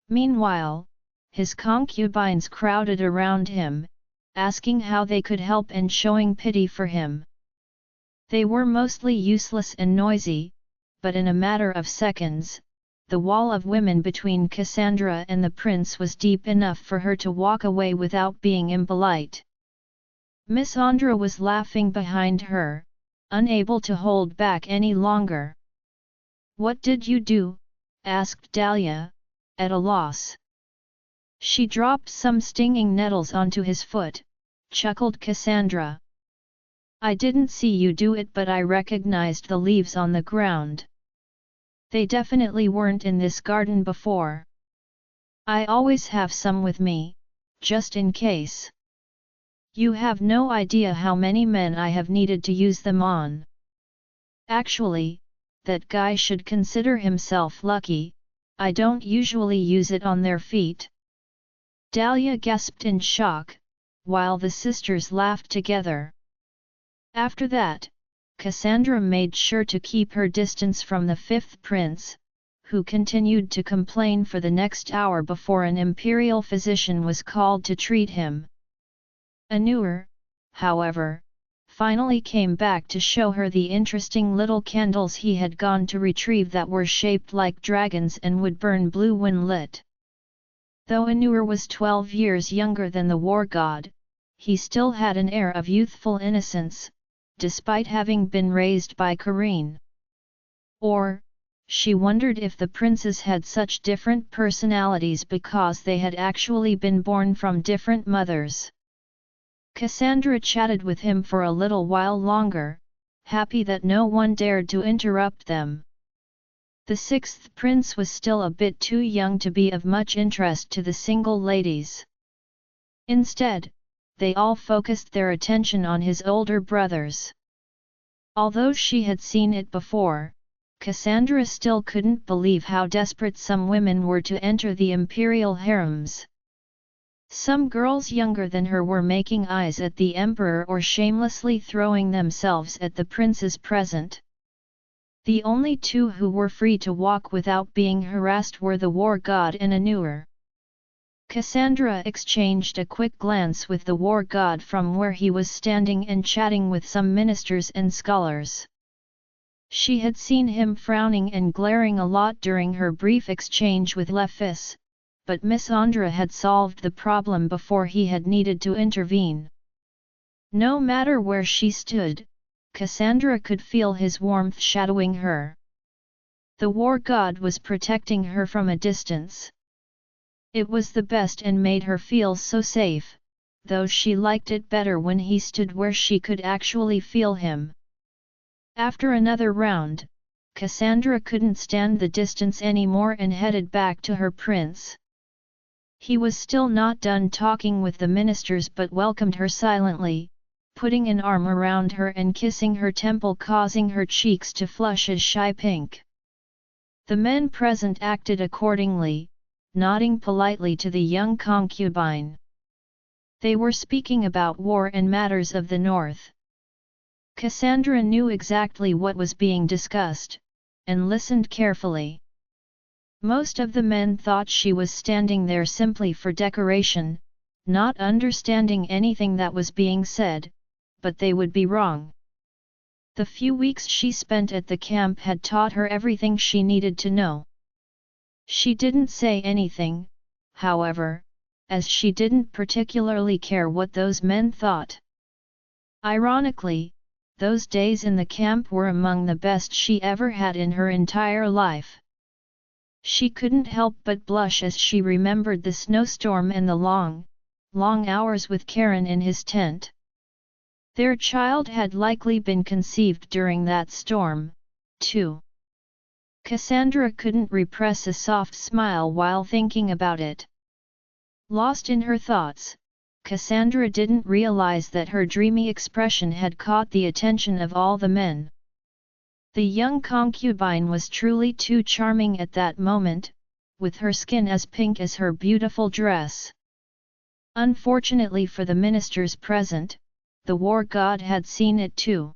Meanwhile, his concubines crowded around him, asking how they could help and showing pity for him. They were mostly useless and noisy, but in a matter of seconds, the wall of women between Cassandra and the prince was deep enough for her to walk away without being impolite. Miss Andra was laughing behind her, unable to hold back any longer. "What did you do?" asked Dahlia, at a loss. "She dropped some stinging nettles onto his foot," chuckled Cassandra. "I didn't see you do it, but I recognized the leaves on the ground. They definitely weren't in this garden before. I always have some with me, just in case. You have no idea how many men I have needed to use them on. Actually, that guy should consider himself lucky, I don't usually use it on their feet." Dahlia gasped in shock, while the sisters laughed together. After that, Cassandra made sure to keep her distance from the fifth prince, who continued to complain for the next hour before an imperial physician was called to treat him. Andra, however, finally came back to show her the interesting little candles he had gone to retrieve that were shaped like dragons and would burn blue when lit. Though Andra was 12 years younger than the war god, he still had an air of youthful innocence, despite having been raised by Karine. Or, she wondered if the princes had such different personalities because they had actually been born from different mothers. Cassandra chatted with him for a little while longer, happy that no one dared to interrupt them. The sixth prince was still a bit too young to be of much interest to the single ladies. Instead, they all focused their attention on his older brothers. Although she had seen it before, Cassandra still couldn't believe how desperate some women were to enter the imperial harems. Some girls younger than her were making eyes at the emperor or shamelessly throwing themselves at the princes present. The only two who were free to walk without being harassed were the war god and Andra. Cassandra exchanged a quick glance with the war god from where he was standing and chatting with some ministers and scholars. She had seen him frowning and glaring a lot during her brief exchange with Lephis, but Miss Andra had solved the problem before he had needed to intervene. No matter where she stood, Cassandra could feel his warmth shadowing her. The war god was protecting her from a distance. It was the best and made her feel so safe, though she liked it better when he stood where she could actually feel him. After another round, Cassandra couldn't stand the distance anymore and headed back to her prince. He was still not done talking with the ministers but welcomed her silently, putting an arm around her and kissing her temple, causing her cheeks to flush a shy pink. The men present acted accordingly, nodding politely to the young concubine. They were speaking about war and matters of the north. Cassandra knew exactly what was being discussed, and listened carefully. Most of the men thought she was standing there simply for decoration, not understanding anything that was being said, but they would be wrong. The few weeks she spent at the camp had taught her everything she needed to know. She didn't say anything, however, as she didn't particularly care what those men thought. Ironically, those days in the camp were among the best she ever had in her entire life. She couldn't help but blush as she remembered the snowstorm and the long hours with Karen in his tent. Their child had likely been conceived during that storm, too. Cassandra couldn't repress a soft smile while thinking about it. Lost in her thoughts, Cassandra didn't realize that her dreamy expression had caught the attention of all the men. The young concubine was truly too charming at that moment, with her skin as pink as her beautiful dress. Unfortunately for the ministers present, the war god had seen it too.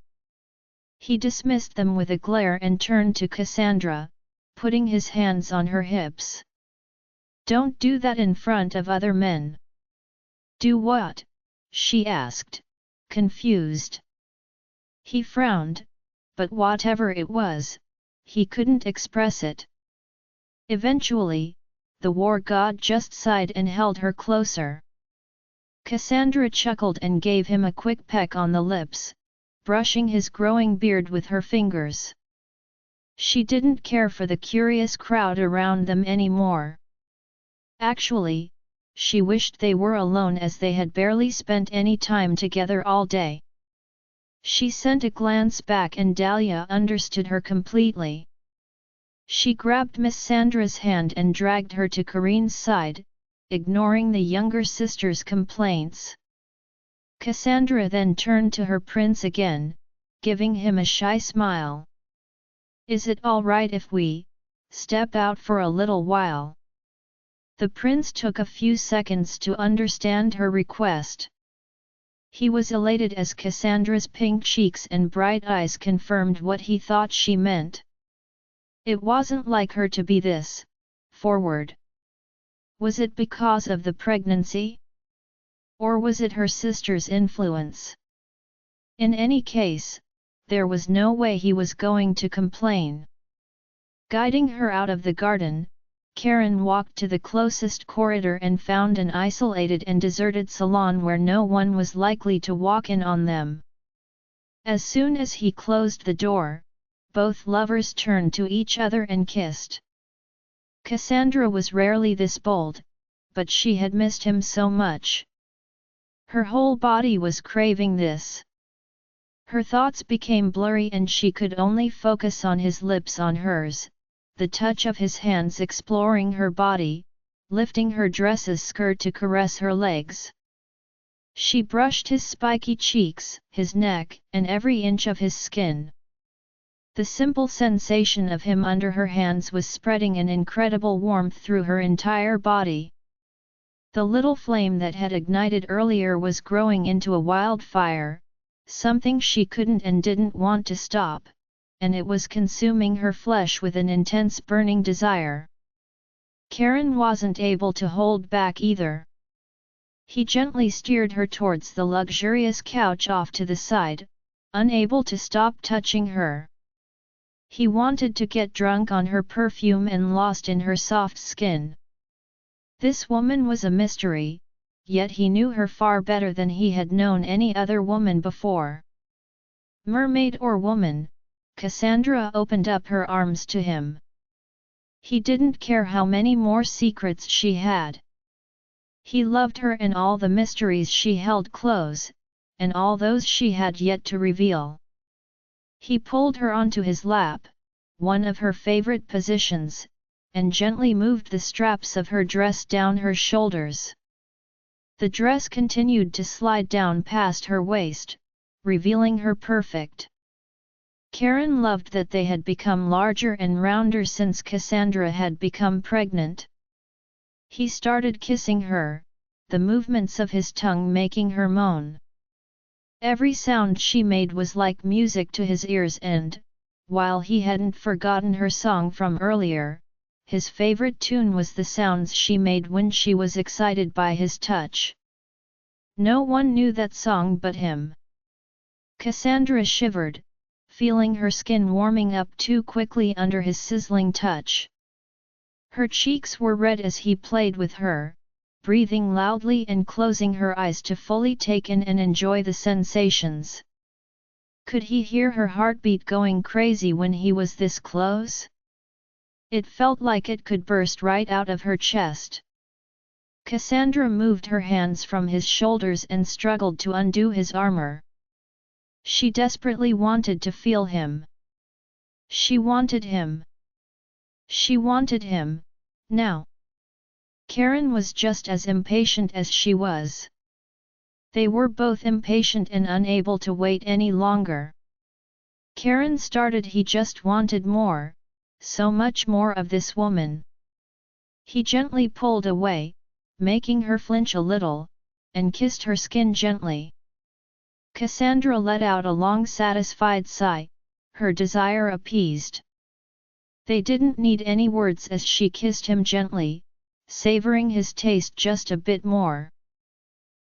He dismissed them with a glare and turned to Cassandra, putting his hands on her hips. "Don't do that in front of other men." "Do what?" she asked, confused. He frowned, but whatever it was, he couldn't express it. Eventually, the war god just sighed and held her closer. Cassandra chuckled and gave him a quick peck on the lips, brushing his growing beard with her fingers. She didn't care for the curious crowd around them anymore. Actually, she wished they were alone as they had barely spent any time together all day. She sent a glance back and Dahlia understood her completely. She grabbed Miss Sandra's hand and dragged her to Karine's side, ignoring the younger sister's complaints. Cassandra then turned to her prince again, giving him a shy smile. "Is it all right if we step out for a little while?" The prince took a few seconds to understand her request. He was elated as Cassandra's pink cheeks and bright eyes confirmed what he thought she meant. It wasn't like her to be this forward. Was it because of the pregnancy? Or was it her sister's influence? In any case, there was no way he was going to complain. Guiding her out of the garden, Karen walked to the closest corridor and found an isolated and deserted salon where no one was likely to walk in on them. As soon as he closed the door, both lovers turned to each other and kissed. Cassandra was rarely this bold, but she had missed him so much. Her whole body was craving this. Her thoughts became blurry and she could only focus on his lips on hers, the touch of his hands exploring her body, lifting her dress's skirt to caress her legs. She brushed his spiky cheeks, his neck, and every inch of his skin. The simple sensation of him under her hands was spreading an incredible warmth through her entire body. The little flame that had ignited earlier was growing into a wildfire, something she couldn't and didn't want to stop, and it was consuming her flesh with an intense burning desire. Karen wasn't able to hold back either. He gently steered her towards the luxurious couch off to the side, unable to stop touching her. He wanted to get drunk on her perfume and lost in her soft skin. This woman was a mystery, yet he knew her far better than he had known any other woman before. Mermaid or woman, Cassandra opened up her arms to him. He didn't care how many more secrets she had. He loved her and all the mysteries she held close, and all those she had yet to reveal. He pulled her onto his lap, one of her favorite positions, and gently moved the straps of her dress down her shoulders. The dress continued to slide down past her waist, revealing her perfect. Karen loved that they had become larger and rounder since Cassandra had become pregnant. He started kissing her, the movements of his tongue making her moan. Every sound she made was like music to his ears and, while he hadn't forgotten her song from earlier, his favorite tune was the sounds she made when she was excited by his touch. No one knew that song but him. Cassandra shivered, feeling her skin warming up too quickly under his sizzling touch. Her cheeks were red as he played with her, breathing loudly and closing her eyes to fully take in and enjoy the sensations. Could he hear her heartbeat going crazy when he was this close? It felt like it could burst right out of her chest. Cassandra moved her hands from his shoulders and struggled to undo his armor. She desperately wanted to feel him. She wanted him. She wanted him, now. Karen was just as impatient as she was. They were both impatient and unable to wait any longer. Karen started. He just wanted more, so much more of this woman. He gently pulled away, making her flinch a little, and kissed her skin gently. Cassandra let out a long satisfied sigh, her desire appeased. They didn't need any words as she kissed him gently, savoring his taste just a bit more.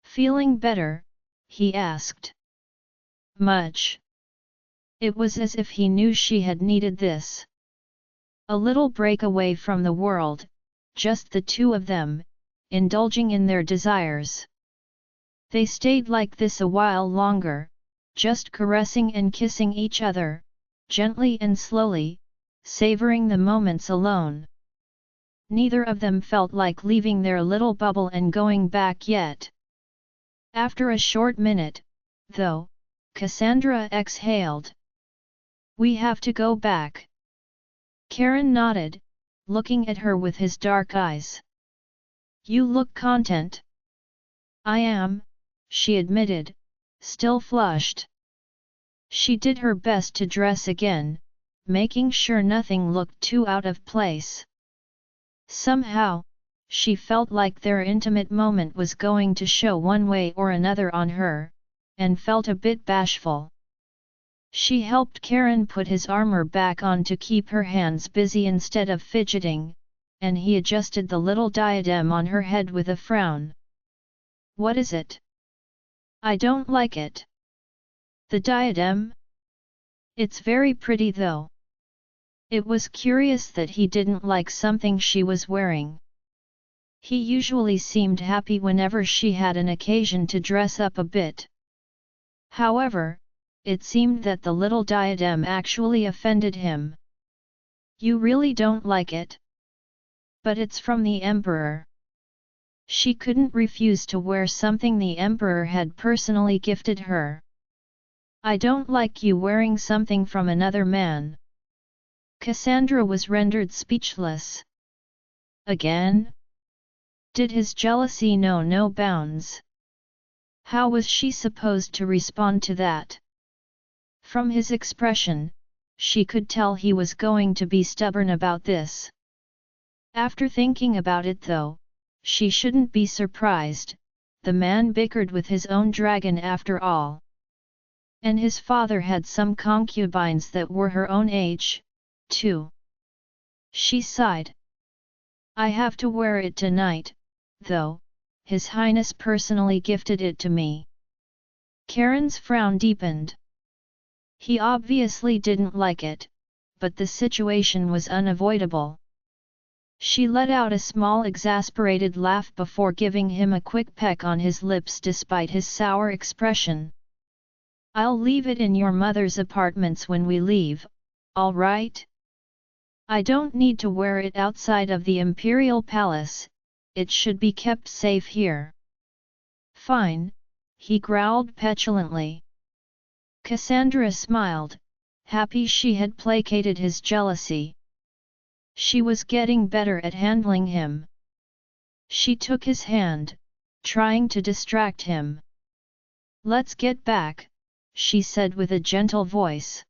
Feeling better? He asked. Much. It was as if he knew she had needed this. A little break away from the world, just the two of them, indulging in their desires. They stayed like this a while longer, just caressing and kissing each other, gently and slowly, savoring the moments alone. Neither of them felt like leaving their little bubble and going back yet. After a short minute, though, Cassandra exhaled. We have to go back. Karen nodded, looking at her with his dark eyes. You look content. I am, she admitted, still flushed. She did her best to dress again, making sure nothing looked too out of place. Somehow, she felt like their intimate moment was going to show one way or another on her, and felt a bit bashful. She helped Karen put his armor back on to keep her hands busy instead of fidgeting, and he adjusted the little diadem on her head with a frown. What is it? I don't like it. The diadem? It's very pretty though. It was curious that he didn't like something she was wearing. He usually seemed happy whenever she had an occasion to dress up a bit. However, it seemed that the little diadem actually offended him. You really don't like it? But it's from the Emperor. She couldn't refuse to wear something the Emperor had personally gifted her. I don't like you wearing something from another man. Cassandra was rendered speechless. Again? Did his jealousy know no bounds? How was she supposed to respond to that? From his expression, she could tell he was going to be stubborn about this. After thinking about it though, she shouldn't be surprised, the man bickered with his own dragon after all. And his father had some concubines that were her own age, too. She sighed. I have to wear it tonight, though, His Highness personally gifted it to me. Karen's frown deepened. He obviously didn't like it, but the situation was unavoidable. She let out a small exasperated laugh before giving him a quick peck on his lips despite his sour expression. I'll leave it in your mother's apartments when we leave, all right? I don't need to wear it outside of the Imperial Palace, it should be kept safe here. Fine, he growled petulantly. Cassandra smiled, happy she had placated his jealousy. She was getting better at handling him. She took his hand, trying to distract him. Let's get back, she said with a gentle voice.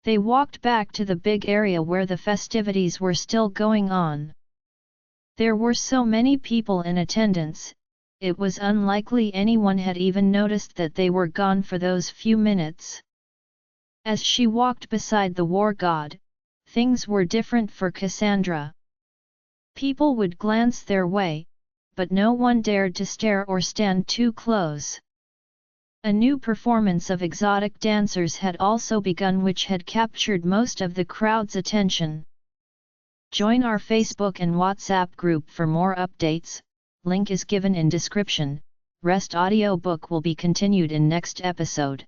They walked back to the big area where the festivities were still going on. There were so many people in attendance, it was unlikely anyone had even noticed that they were gone for those few minutes. As she walked beside the war god, things were different for Cassandra. People would glance their way, but no one dared to stare or stand too close. A new performance of exotic dancers had also begun, which had captured most of the crowd's attention. Join our Facebook and WhatsApp group for more updates, link is given in description. Rest audiobook will be continued in next episode.